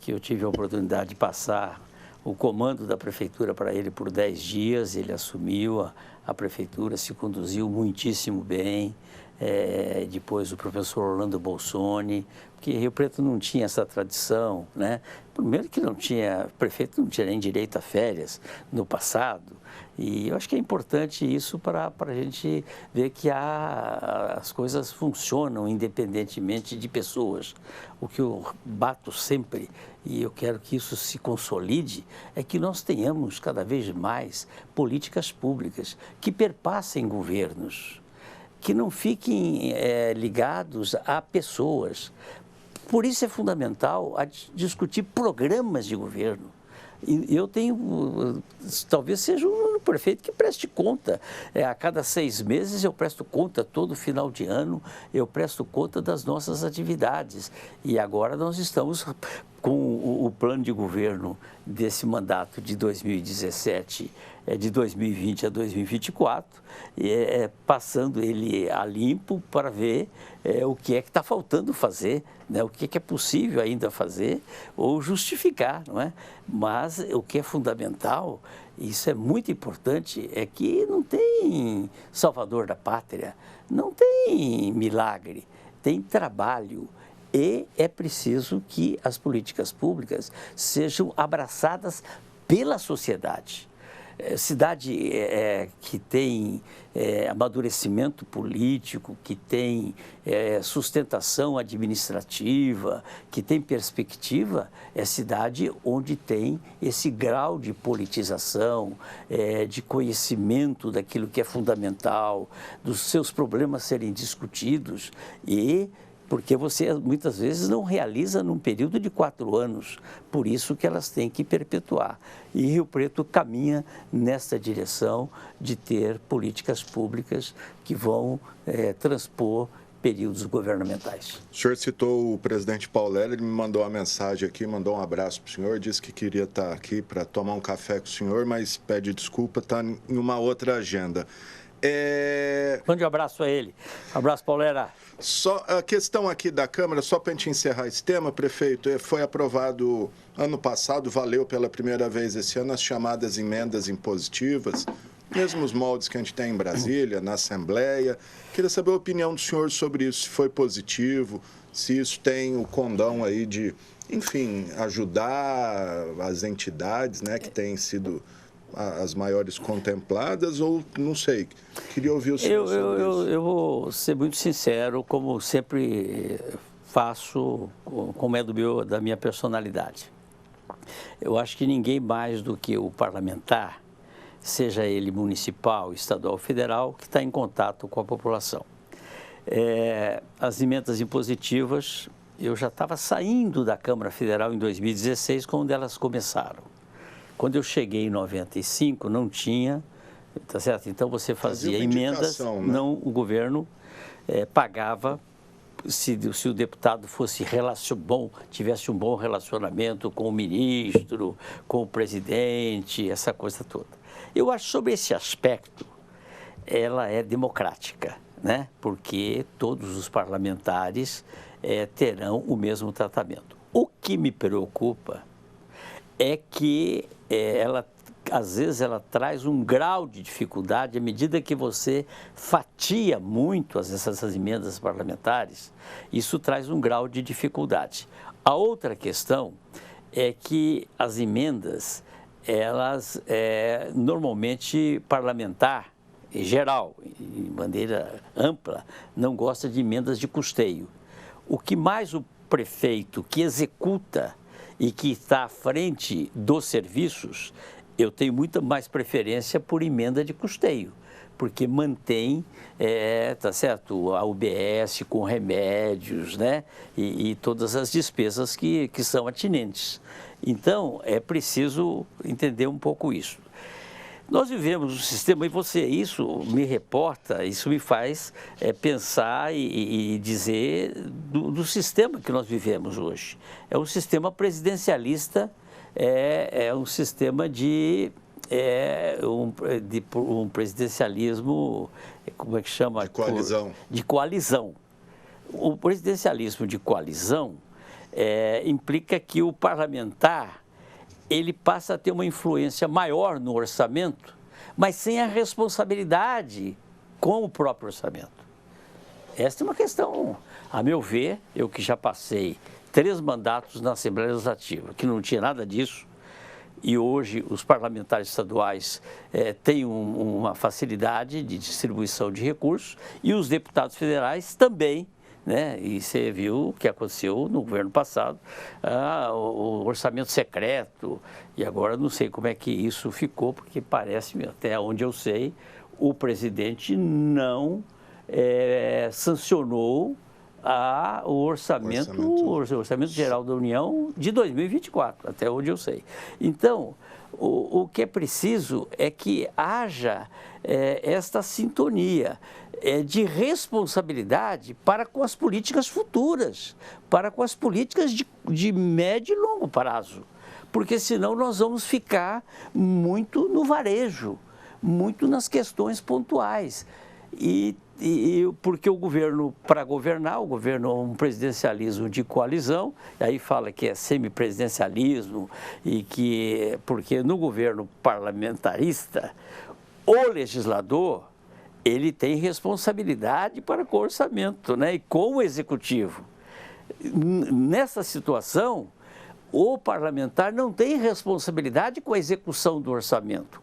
que eu tive a oportunidade de passar o comando da prefeitura para ele por 10 dias, ele assumiu a prefeitura, se conduziu muitíssimo bem. Depois o professor Orlando Bolsoni, porque Rio Preto não tinha essa tradição, né? Primeiro que prefeito não tinha nem direito a férias no passado, e eu acho que é importante isso para a gente ver que as coisas funcionam independentemente de pessoas. O que eu bato sempre, e eu quero que isso se consolide, é que nós tenhamos cada vez mais políticas públicas que perpassem governos, que não fiquem ligados a pessoas. Por isso é fundamental discutir programas de governo. E eu tenho, talvez seja um prefeito que preste conta. A cada 6 meses eu presto conta, todo final de ano eu presto conta das nossas atividades. E agora nós estamos com o plano de governo desse mandato de 2017, de 2020 a 2024, passando ele a limpo para ver o que é que está faltando fazer, né? O que é possível ainda fazer ou justificar, não é? Mas o que é fundamental, isso é muito importante, é que não tem salvador da pátria, não tem milagre, tem trabalho. E é preciso que as políticas públicas sejam abraçadas pela sociedade. Cidade que tem amadurecimento político, que tem sustentação administrativa, que tem perspectiva, é cidade onde tem esse grau de politização, de conhecimento daquilo que é fundamental, dos seus problemas serem discutidos e porque você muitas vezes não realiza num período de 4 anos, por isso que elas têm que perpetuar. E Rio Preto caminha nesta direção de ter políticas públicas que vão transpor períodos governamentais. O senhor citou o presidente Paulelli, ele me mandou uma mensagem aqui, mandou um abraço para o senhor, disse que queria estar aqui para tomar um café com o senhor, mas pede desculpa, está em uma outra agenda. Mande um abraço a ele. Abraço, Paulera. Só a questão aqui da Câmara, só para a gente encerrar esse tema, prefeito, foi aprovado ano passado, valeu pela primeira vez esse ano, as chamadas emendas impositivas, mesmos moldes que a gente tem em Brasília, na Assembleia. Queria saber a opinião do senhor sobre isso, se foi positivo, se isso tem o condão aí de, enfim, ajudar as entidades, né, que têm sido as maiores contempladas, ou não sei, queria ouvir o senhor sobre isso. Eu vou ser muito sincero, como sempre faço, como é da minha personalidade. Eu acho que ninguém mais do que o parlamentar, seja ele municipal, estadual ou federal, que está em contato com a população. As emendas impositivas, eu já estava saindo da Câmara Federal em 2016, quando elas começaram. Quando eu cheguei em 95, não tinha, tá certo? Então você fazia emendas, né? Não, o governo pagava, se o deputado fosse tivesse um bom relacionamento com o ministro, com o presidente, essa coisa toda. Eu acho que sobre esse aspecto, ela é democrática, né? Porque todos os parlamentares terão o mesmo tratamento. O que me preocupa é que às vezes ela traz um grau de dificuldade à medida que você fatia muito essas emendas parlamentares, isso traz um grau de dificuldade. A outra questão é que as emendas, elas normalmente parlamentar, em geral, em maneira ampla, não gosta de emendas de custeio. O que mais o prefeito que executa e que está à frente dos serviços, eu tenho muita mais preferência por emenda de custeio, porque mantém, tá certo, a UBS com remédios, né, e todas as despesas que são atinentes. Então, é preciso entender um pouco isso. Nós vivemos um sistema, e isso me reporta, isso me faz pensar e dizer do sistema que nós vivemos hoje. É um sistema presidencialista, é um sistema de um presidencialismo, como é que chama? De coalizão. De coalizão. O presidencialismo de coalizão implica que o parlamentar ele passa a ter uma influência maior no orçamento, mas sem a responsabilidade com o próprio orçamento. Esta é uma questão, a meu ver, eu que já passei 3 mandatos na Assembleia Legislativa, que não tinha nada disso, e hoje os parlamentares estaduais têm uma facilidade de distribuição de recursos, e os deputados federais também, né? E você viu o que aconteceu no governo passado, o orçamento secreto, e agora não sei como é que isso ficou, porque parece, até onde eu sei, o presidente não sancionou o orçamento geral da União de 2024, até onde eu sei. Então, o que é preciso é que haja esta sintonia de responsabilidade para com as políticas futuras, para com as políticas de médio e longo prazo, porque senão nós vamos ficar muito no varejo, muito nas questões pontuais. Porque o governo, para governar, o governo é um presidencialismo de coalizão, aí fala que é semipresidencialismo, porque no governo parlamentarista, o legislador, ele tem responsabilidade para com o orçamento, né, e com o executivo. Nessa situação, o parlamentar não tem responsabilidade com a execução do orçamento,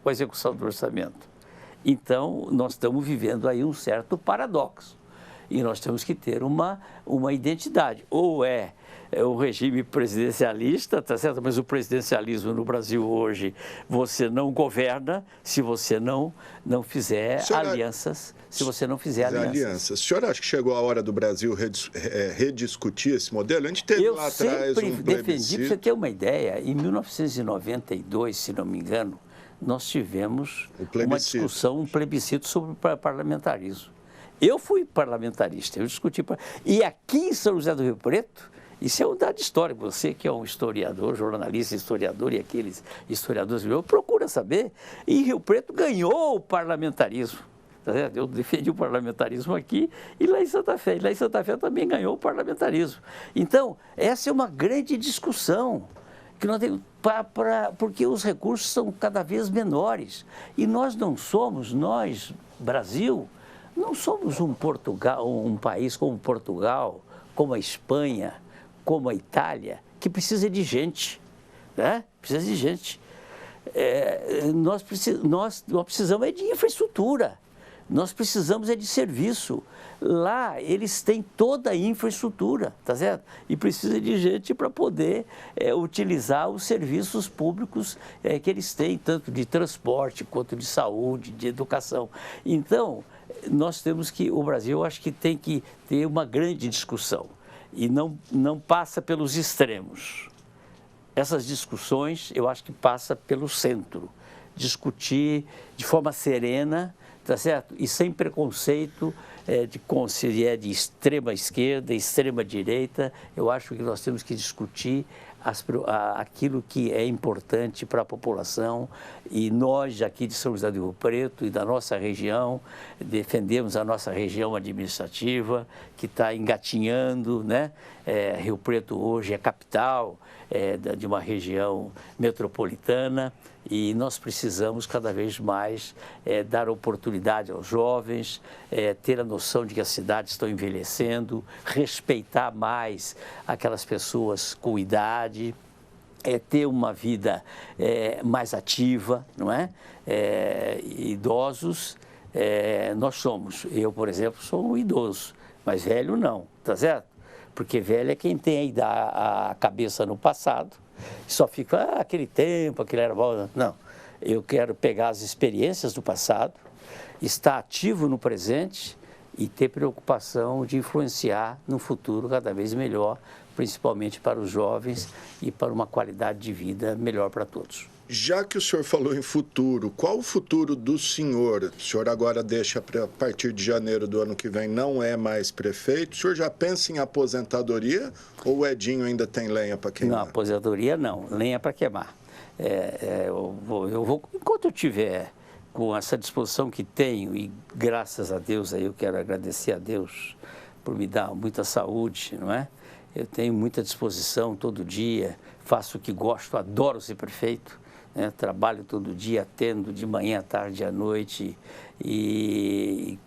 Então, nós estamos vivendo aí um certo paradoxo e nós temos que ter uma identidade. Ou é o regime presidencialista, tá certo? Mas o presidencialismo no Brasil hoje, você não governa se você não fizer alianças. Se você não fizer alianças. O senhor acha que chegou a hora do Brasil rediscutir esse modelo? A gente teve lá atrás um defendi, para você ter uma ideia, em 1992, se não me engano, nós tivemos uma discussão, um plebiscito sobre parlamentarismo. Eu fui parlamentarista, eu discuti. E aqui em São José do Rio Preto, isso é um dado histórico. Você que é um historiador, jornalista, historiador, e aqueles historiadores, procura saber. E Rio Preto ganhou o parlamentarismo. Tá certo? Eu defendi o parlamentarismo aqui e lá em Santa Fé. E lá em Santa Fé também ganhou o parlamentarismo. Então, essa é uma grande discussão que nós temos, porque os recursos são cada vez menores. E nós, Brasil, não somos um país como Portugal, como a Espanha, como a Itália, que precisa de gente, né? Precisa de gente. Nós precisamos de infraestrutura, nós precisamos de serviço. Lá eles têm toda a infraestrutura, tá certo? E precisa de gente para poder utilizar os serviços públicos que eles têm, tanto de transporte quanto de saúde, de educação. Então, nós temos que, o Brasil, eu acho que tem que ter uma grande discussão e não passa pelos extremos. Essas discussões, eu acho que passa pelo centro. Discutir de forma serena, tá certo? E sem preconceito, se é de extrema esquerda, extrema direita, eu acho que nós temos que discutir aquilo que é importante para a população, e nós aqui de São José do Rio Preto e da nossa região, defendemos a nossa região administrativa, que está engatinhando, né? Rio Preto hoje é capital de uma região metropolitana, e nós precisamos cada vez mais dar oportunidade aos jovens, ter a noção de que as cidades estão envelhecendo, respeitar mais aquelas pessoas com idade, ter uma vida mais ativa, não é? Idosos, nós somos. Eu, por exemplo, sou um idoso, mas velho não, tá certo? Porque velho é quem tem a cabeça no passado, só fica aquele tempo, aquele era bom. Não, eu quero pegar as experiências do passado, estar ativo no presente e ter preocupação de influenciar no futuro cada vez melhor, principalmente para os jovens e para uma qualidade de vida melhor para todos. Já que o senhor falou em futuro, qual o futuro do senhor? O senhor agora deixa para a partir de janeiro do ano que vem, não é mais prefeito. O senhor já pensa em aposentadoria ou o Edinho ainda tem lenha para queimar? Não, aposentadoria não, lenha para queimar. Eu vou, enquanto eu tiver com essa disposição que tenho, e graças a Deus, aí eu quero agradecer a Deus por me dar muita saúde, não é? Eu tenho muita disposição todo dia, faço o que gosto, adoro ser prefeito. Trabalho todo dia, atendo de manhã, à tarde, à noite e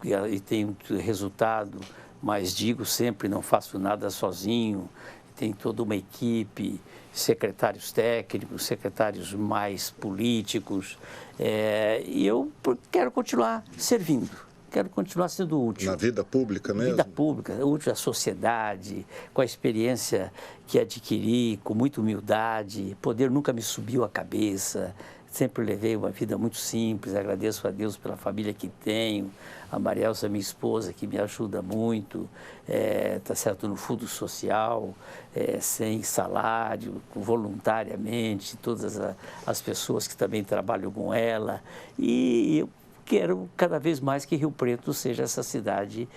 tenho resultado, mas digo sempre, não faço nada sozinho, tem toda uma equipe, secretários técnicos, secretários mais políticos, e eu quero continuar servindo. Quero continuar sendo útil. Na vida pública mesmo? Na vida pública, útil à sociedade, com a experiência que adquiri, com muita humildade. Poder nunca me subiu à cabeça, sempre levei uma vida muito simples, agradeço a Deus pela família que tenho, a Marielza, minha esposa, que me ajuda muito, tá certo, no fundo social, sem salário, voluntariamente, todas as pessoas que também trabalham com ela, e eu quero cada vez mais que Rio Preto seja essa cidade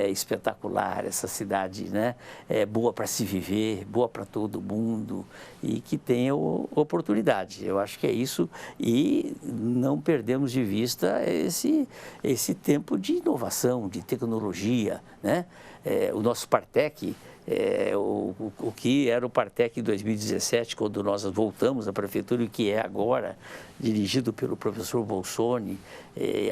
espetacular, essa cidade, né, boa para se viver, boa para todo mundo e que tenha oportunidade. Eu acho que é isso, e não perdemos de vista esse tempo de inovação, de tecnologia, né? O nosso Partec, o que era o Partec em 2017, quando nós voltamos à prefeitura, e o que é agora, dirigido pelo professor Bolsoni,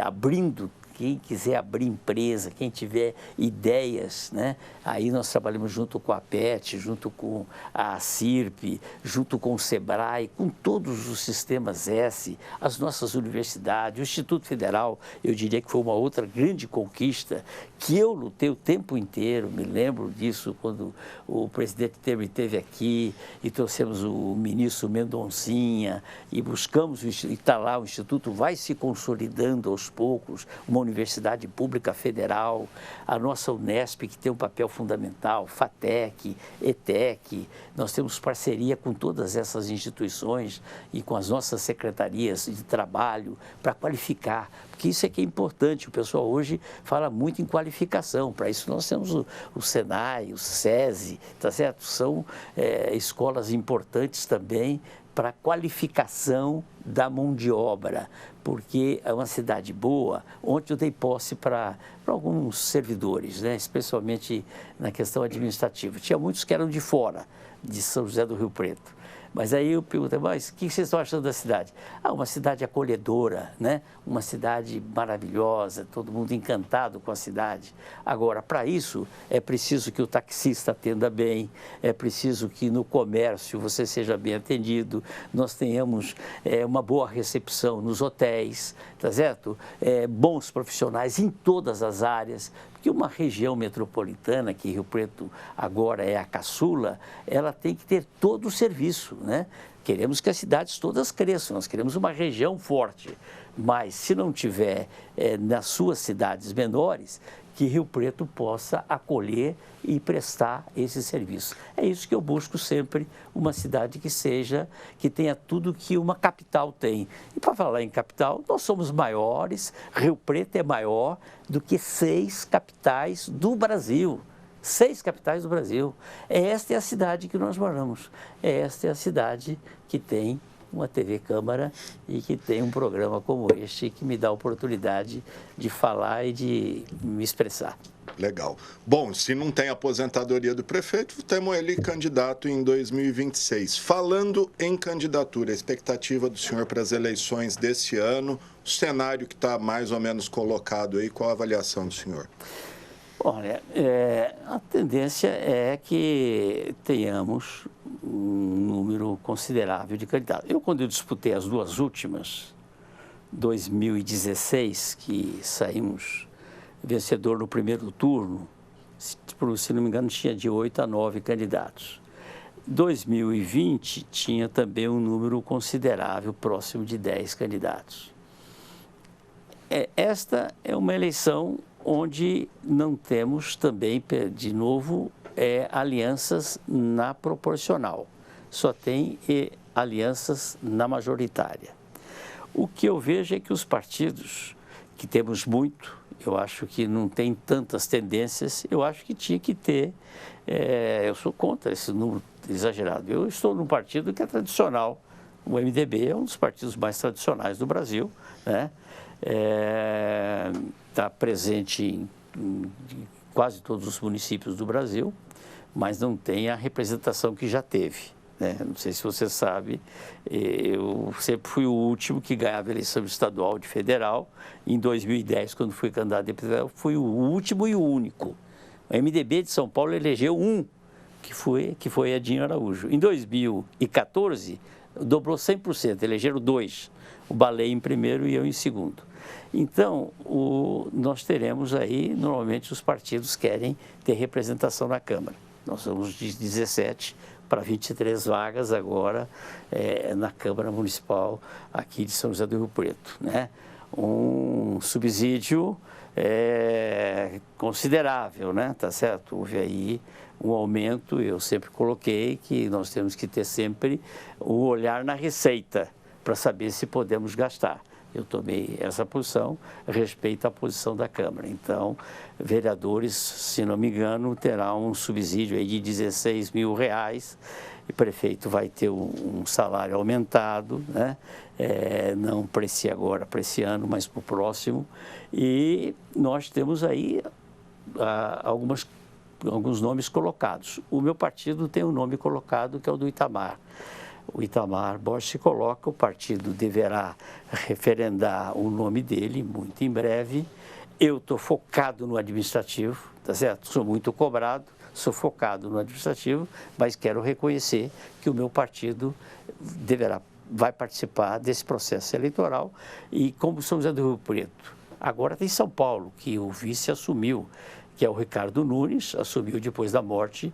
abrindo, quem quiser abrir empresa, quem tiver ideias, né? Aí nós trabalhamos junto com a PET, junto com a CIRP, junto com o SEBRAE, com todos os sistemas S, as nossas universidades, o Instituto Federal, eu diria que foi uma outra grande conquista, que eu lutei o tempo inteiro, me lembro disso, quando o presidente Temer esteve aqui e trouxemos o ministro Mendoncinha e buscamos, e está lá, o Instituto vai se consolidando aos poucos, uma universidade pública federal, a nossa Unesp, que tem um papel fundamental, FATEC, ETEC, nós temos parceria com todas essas instituições e com as nossas secretarias de trabalho para qualificar, porque isso é que é importante, o pessoal hoje fala muito em qualificação, para isso nós temos o Senai, o SESI, tá certo? São escolas importantes também para a qualificação da mão de obra, porque é uma cidade boa. Ontem eu dei posse para alguns servidores, né? Especialmente na questão administrativa. Tinha muitos que eram de fora, de São José do Rio Preto. Mas aí eu perguntei, mas o que vocês estão achando da cidade? Uma cidade acolhedora, né? Uma cidade maravilhosa, todo mundo encantado com a cidade. Agora, para isso, é preciso que o taxista atenda bem, é preciso que no comércio você seja bem atendido, nós tenhamos uma boa recepção nos hotéis, tá certo? Bons profissionais em todas as áreas, porque uma região metropolitana, que Rio Preto agora é a caçula, ela tem que ter todo o serviço, né? Queremos que as cidades todas cresçam, nós queremos uma região forte, mas se não tiver nas suas cidades menores, que Rio Preto possa acolher e prestar esse serviço. É isso que eu busco sempre, uma cidade que tenha tudo que uma capital tem. E para falar em capital, nós somos maiores, Rio Preto é maior do que 6 capitais do Brasil. 6 capitais do Brasil. Esta é a cidade que nós moramos. Esta é a cidade que tem uma TV Câmara e que tem um programa como este que me dá a oportunidade de falar e de me expressar. Legal. Bom, se não tem aposentadoria do prefeito, temos ele candidato em 2026. Falando em candidatura, a expectativa do senhor para as eleições desse ano, o cenário que está mais ou menos colocado aí, qual a avaliação do senhor? Olha, a tendência é que tenhamos um número considerável de candidatos. Quando eu disputei as duas últimas, 2016, que saímos vencedor no primeiro turno, se não me engano, tinha de 8 a 9 candidatos. 2020 tinha também um número considerável, próximo de 10 candidatos. Esta é uma eleição onde não temos também, de novo, alianças na proporcional. Só tem alianças na majoritária. O que eu vejo é que os partidos, que temos muito, eu acho que não tem tantas tendências, eu acho que tinha que ter, eu sou contra esse número exagerado. Eu estou num partido que é tradicional, o MDB é um dos partidos mais tradicionais do Brasil, né? Está presente em quase todos os municípios do Brasil, mas não tem a representação que já teve, né? Não sei se você sabe, eu sempre fui o último que ganhava a eleição estadual de federal. Em 2010, quando fui candidato a deputado, fui o último e o único. O MDB de São Paulo elegeu um, que foi Edinho Araújo. Em 2014, dobrou 100%, elegeram 2. O Balei em primeiro e eu em segundo. Então, nós teremos aí, normalmente os partidos querem ter representação na Câmara. Nós somos de 17 para 23 vagas agora na Câmara Municipal aqui de São José do Rio Preto, né? Um subsídio considerável, né? Tá certo? Houve aí um aumento. Eu sempre coloquei que nós temos que ter sempre um olhar na receita para saber se podemos gastar. Eu tomei essa posição, respeito à posição da Câmara. Então, vereadores, se não me engano, terão um subsídio aí de R$16 mil, e o prefeito vai ter um salário aumentado, né? Não para esse agora, para esse ano, mas para o próximo. E nós temos aí alguns nomes colocados. O meu partido tem um nome colocado, que é o do Itamar. O Itamar Borges se coloca, o partido deverá referendar o nome dele muito em breve. Eu estou focado no administrativo, tá certo? Sou muito cobrado, sou focado no administrativo, mas quero reconhecer que o meu partido vai participar desse processo eleitoral. E como São José do Rio Preto, agora tem São Paulo, que o vice assumiu, que é o Ricardo Nunes, assumiu depois da morte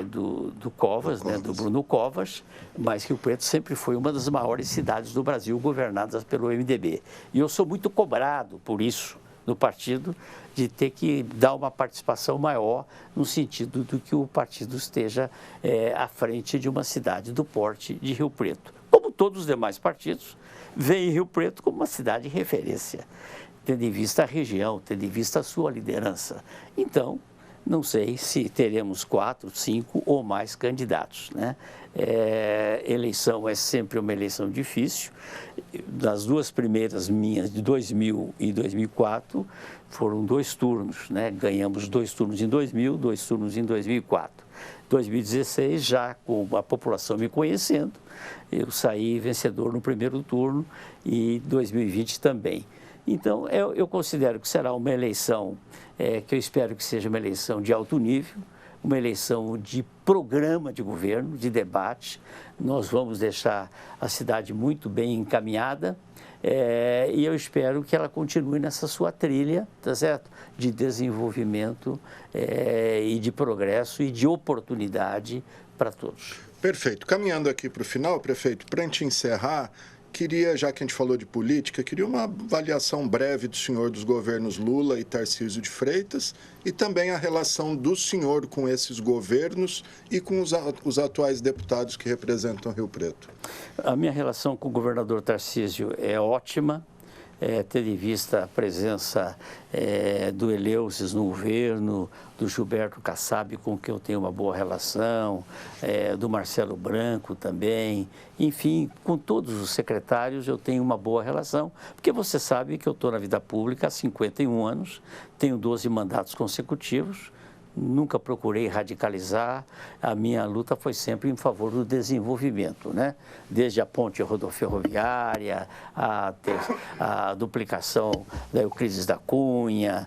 do Covas, né, do Bruno Covas, mas Rio Preto sempre foi uma das maiores cidades do Brasil governadas pelo MDB. E eu sou muito cobrado por isso no partido, de ter que dar uma participação maior no sentido do que o partido esteja à frente de uma cidade do porte de Rio Preto. Como todos os demais partidos, veem Rio Preto como uma cidade de referência, tendo em vista a região, tendo em vista a sua liderança. Então, não sei se teremos 4, 5 ou mais candidatos, né? Eleição é sempre uma eleição difícil. Das duas primeiras minhas, de 2000 e 2004, foram 2 turnos, né? Ganhamos 2 turnos em 2000, 2 turnos em 2004. 2016, já com a população me conhecendo, eu saí vencedor no primeiro turno e 2020 também. Então, eu considero que será uma eleição que eu espero que seja uma eleição de alto nível, uma eleição de programa de governo, de debate. Nós vamos deixar a cidade muito bem encaminhada e eu espero que ela continue nessa sua trilha, tá certo? De desenvolvimento e de progresso e de oportunidade para todos. Perfeito. Caminhando aqui para o final, prefeito, para a gente encerrar, queria, já que a gente falou de política, queria uma avaliação breve do senhor dos governos Lula e Tarcísio de Freitas e também a relação do senhor com esses governos e com os atuais deputados que representam Rio Preto. A minha relação com o governador Tarcísio é ótima. Tendo em vista a presença do Eleusis no governo, do Gilberto Kassab, com quem eu tenho uma boa relação, do Marcelo Branco também, enfim, com todos os secretários eu tenho uma boa relação, porque você sabe que eu estou na vida pública há 51 anos, tenho 12 mandatos consecutivos, nunca procurei radicalizar, a minha luta foi sempre em favor do desenvolvimento, né? Desde a ponte rodoferroviária, a duplicação da Euclides da Cunha,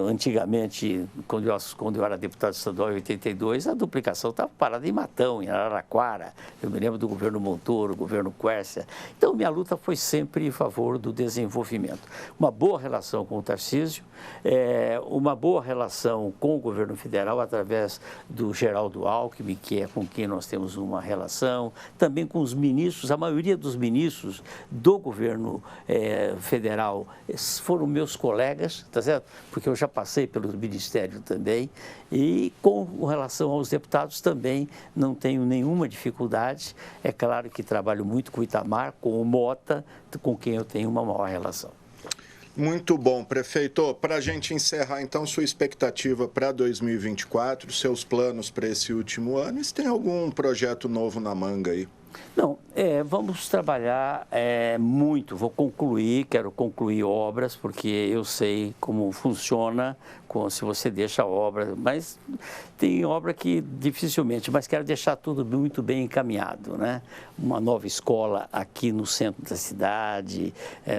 antigamente, quando eu era deputado estadual em 82, a duplicação estava parada em Matão, em Araraquara, eu me lembro do governo Montoro, governo Quércia. Então, minha luta foi sempre em favor do desenvolvimento. Uma boa relação com o Tarcísio, uma boa relação com o governo federal através do Geraldo Alckmin, que é com quem nós temos uma relação, também com os ministros, a maioria dos ministros do governo federal foram meus colegas, tá certo? Porque eu já passei pelo ministério também, e com relação aos deputados também não tenho nenhuma dificuldade. É claro que trabalho muito com o Itamar, com o Mota, com quem eu tenho uma maior relação. Muito bom, prefeito. Para a gente encerrar, então, sua expectativa para 2024, seus planos para esse último ano, e se tem algum projeto novo na manga aí? Não, vamos trabalhar muito, quero concluir obras, porque eu sei como funciona, se você deixa a obra, mas tem obra que dificilmente, mas quero deixar tudo muito bem encaminhado, né? Uma nova escola aqui no centro da cidade,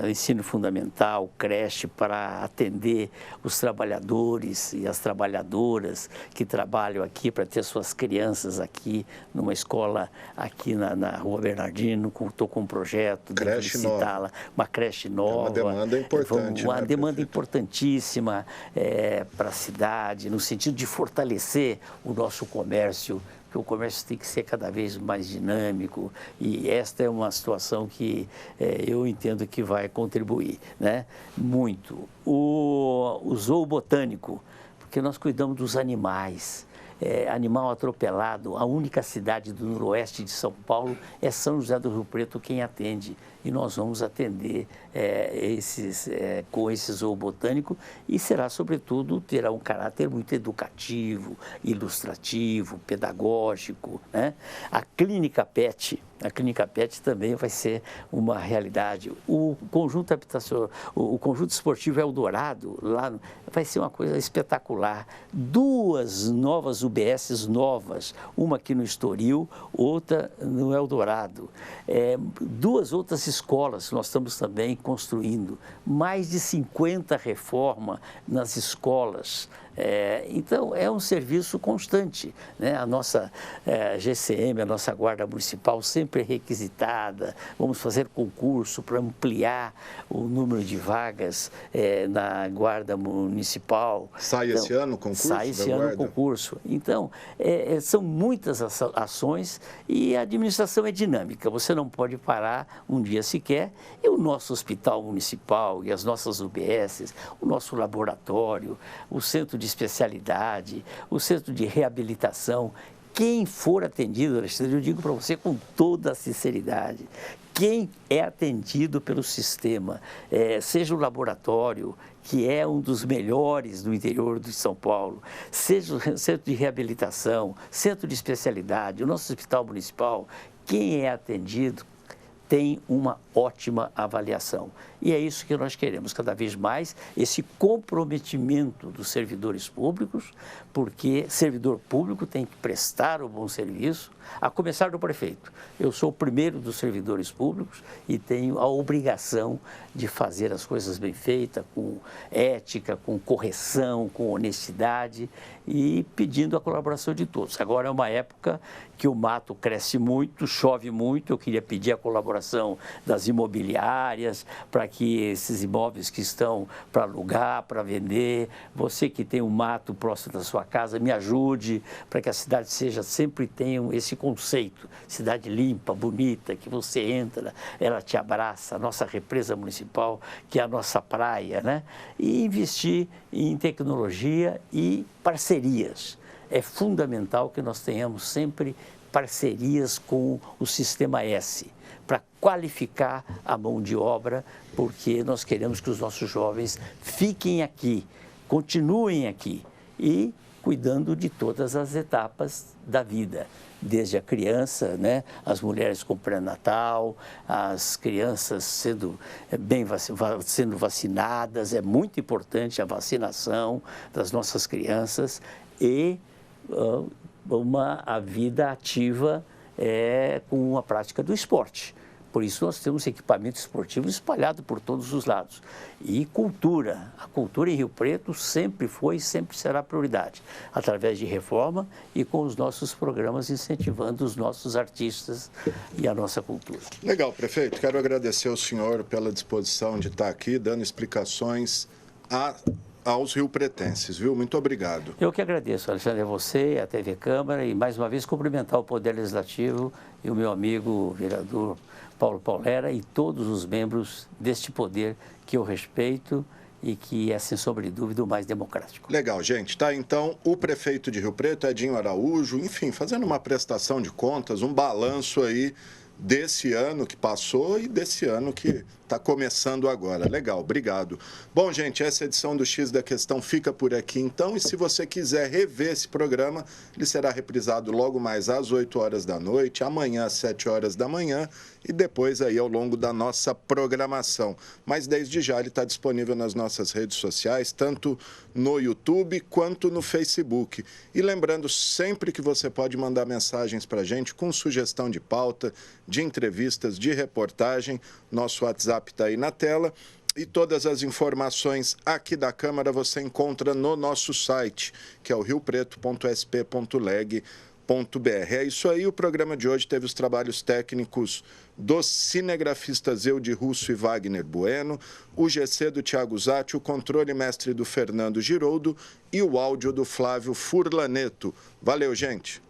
ensino fundamental, creche para atender os trabalhadores e as trabalhadoras que trabalham aqui, para ter suas crianças aqui numa escola aqui na Rua Bernardino Bernardino, estou com um projeto de licitá-la, uma creche nova. É uma demanda importante. Uma demanda importantíssima para a cidade, no sentido de fortalecer o nosso comércio, que o comércio tem que ser cada vez mais dinâmico, e esta é uma situação que eu entendo que vai contribuir, né? Muito. O zoo botânico, porque nós cuidamos dos animais. Animal atropelado, a única cidade do noroeste de São Paulo é São José do Rio Preto quem atende. E nós vamos atender com esse zoo botânico, e será, sobretudo, terá um caráter muito educativo, ilustrativo, pedagógico, né? A clínica PET também vai ser uma realidade. O conjunto habitacional, o conjunto esportivo Eldorado, lá vai ser uma coisa espetacular. 2 novas UBSs novas, uma aqui no Estoril, outra no Eldorado. 2 outras escolas nós estamos também construindo. Mais de 50 reformas nas escolas. Então, é um serviço constante, né? A nossa GCM, a nossa Guarda Municipal, sempre é requisitada. Vamos fazer concurso para ampliar o número de vagas na Guarda Municipal. Sai esse ano o concurso? Sai esse ano o concurso. Então, são muitas ações, e a administração é dinâmica. Você não pode parar um dia sequer. E o nosso hospital municipal e as nossas UBSs, o nosso laboratório, o centro de especialidade, o centro de reabilitação, quem for atendido, Alexandre, eu digo para você com toda a sinceridade, quem é atendido pelo sistema, seja o laboratório, que é um dos melhores do interior de São Paulo, seja o centro de reabilitação, centro de especialidade, o nosso hospital municipal, quem é atendido tem uma ótima avaliação. E é isso que nós queremos, cada vez mais, esse comprometimento dos servidores públicos, porque servidor público tem que prestar um bom serviço, a começar do prefeito. Eu sou o primeiro dos servidores públicos e tenho a obrigação de fazer as coisas bem feitas, com ética, com correção, com honestidade, e pedindo a colaboração de todos. Agora é uma época que o mato cresce muito, chove muito, eu queria pedir a colaboração das imobiliárias, para que esses imóveis que estão para alugar, para vender, você que tem um mato próximo da sua casa, me ajude, para que a cidade sempre tenha esse conceito, cidade limpa, bonita, que você entra, ela te abraça, a nossa represa municipal, que é a nossa praia, né? E investir em tecnologia e parcerias. É fundamental que nós tenhamos sempre parcerias com o Sistema S, para qualificar a mão de obra, porque nós queremos que os nossos jovens fiquem aqui, continuem aqui e cuidando de todas as etapas da vida, desde a criança, né, as mulheres com pré-natal, as crianças sendo vacinadas, é muito importante a vacinação das nossas crianças, e a vida ativa com a prática do esporte. Por isso nós temos equipamento esportivo espalhado por todos os lados. E cultura. A cultura em Rio Preto sempre foi e sempre será prioridade, através de reforma e com os nossos programas incentivando os nossos artistas e a nossa cultura. Legal, prefeito. Quero agradecer ao senhor pela disposição de estar aqui dando explicações aos riopretenses, viu? Muito obrigado. Eu que agradeço, Alexandre, a você, a TV Câmara, e mais uma vez cumprimentar o Poder Legislativo e o meu amigo vereador Paulo Paulera e todos os membros deste poder que eu respeito e que é, sem sombra de dúvida, o mais democrático. Legal, gente. Tá, então, o prefeito de Rio Preto, Edinho Araújo, enfim, fazendo uma prestação de contas, um balanço aí desse ano que passou e desse ano que está começando agora. Legal, obrigado. Bom, gente, essa edição do X da Questão fica por aqui, então, e se você quiser rever esse programa, ele será reprisado logo mais às 8 horas da noite, amanhã às 7 horas da manhã e depois aí ao longo da nossa programação. Mas desde já ele está disponível nas nossas redes sociais, tanto no YouTube quanto no Facebook. E lembrando sempre que você pode mandar mensagens para a gente com sugestão de pauta, de entrevistas, de reportagem. Nosso WhatsApp está aí na tela. E todas as informações aqui da Câmara você encontra no nosso site, que é o riopreto.sp.leg.br. É isso aí, o programa de hoje teve os trabalhos técnicos dos cinegrafistas Eude Russo e Wagner Bueno, o GC do Thiago Zatti, o controle mestre do Fernando Giroldo e o áudio do Flávio Furlaneto. Valeu, gente!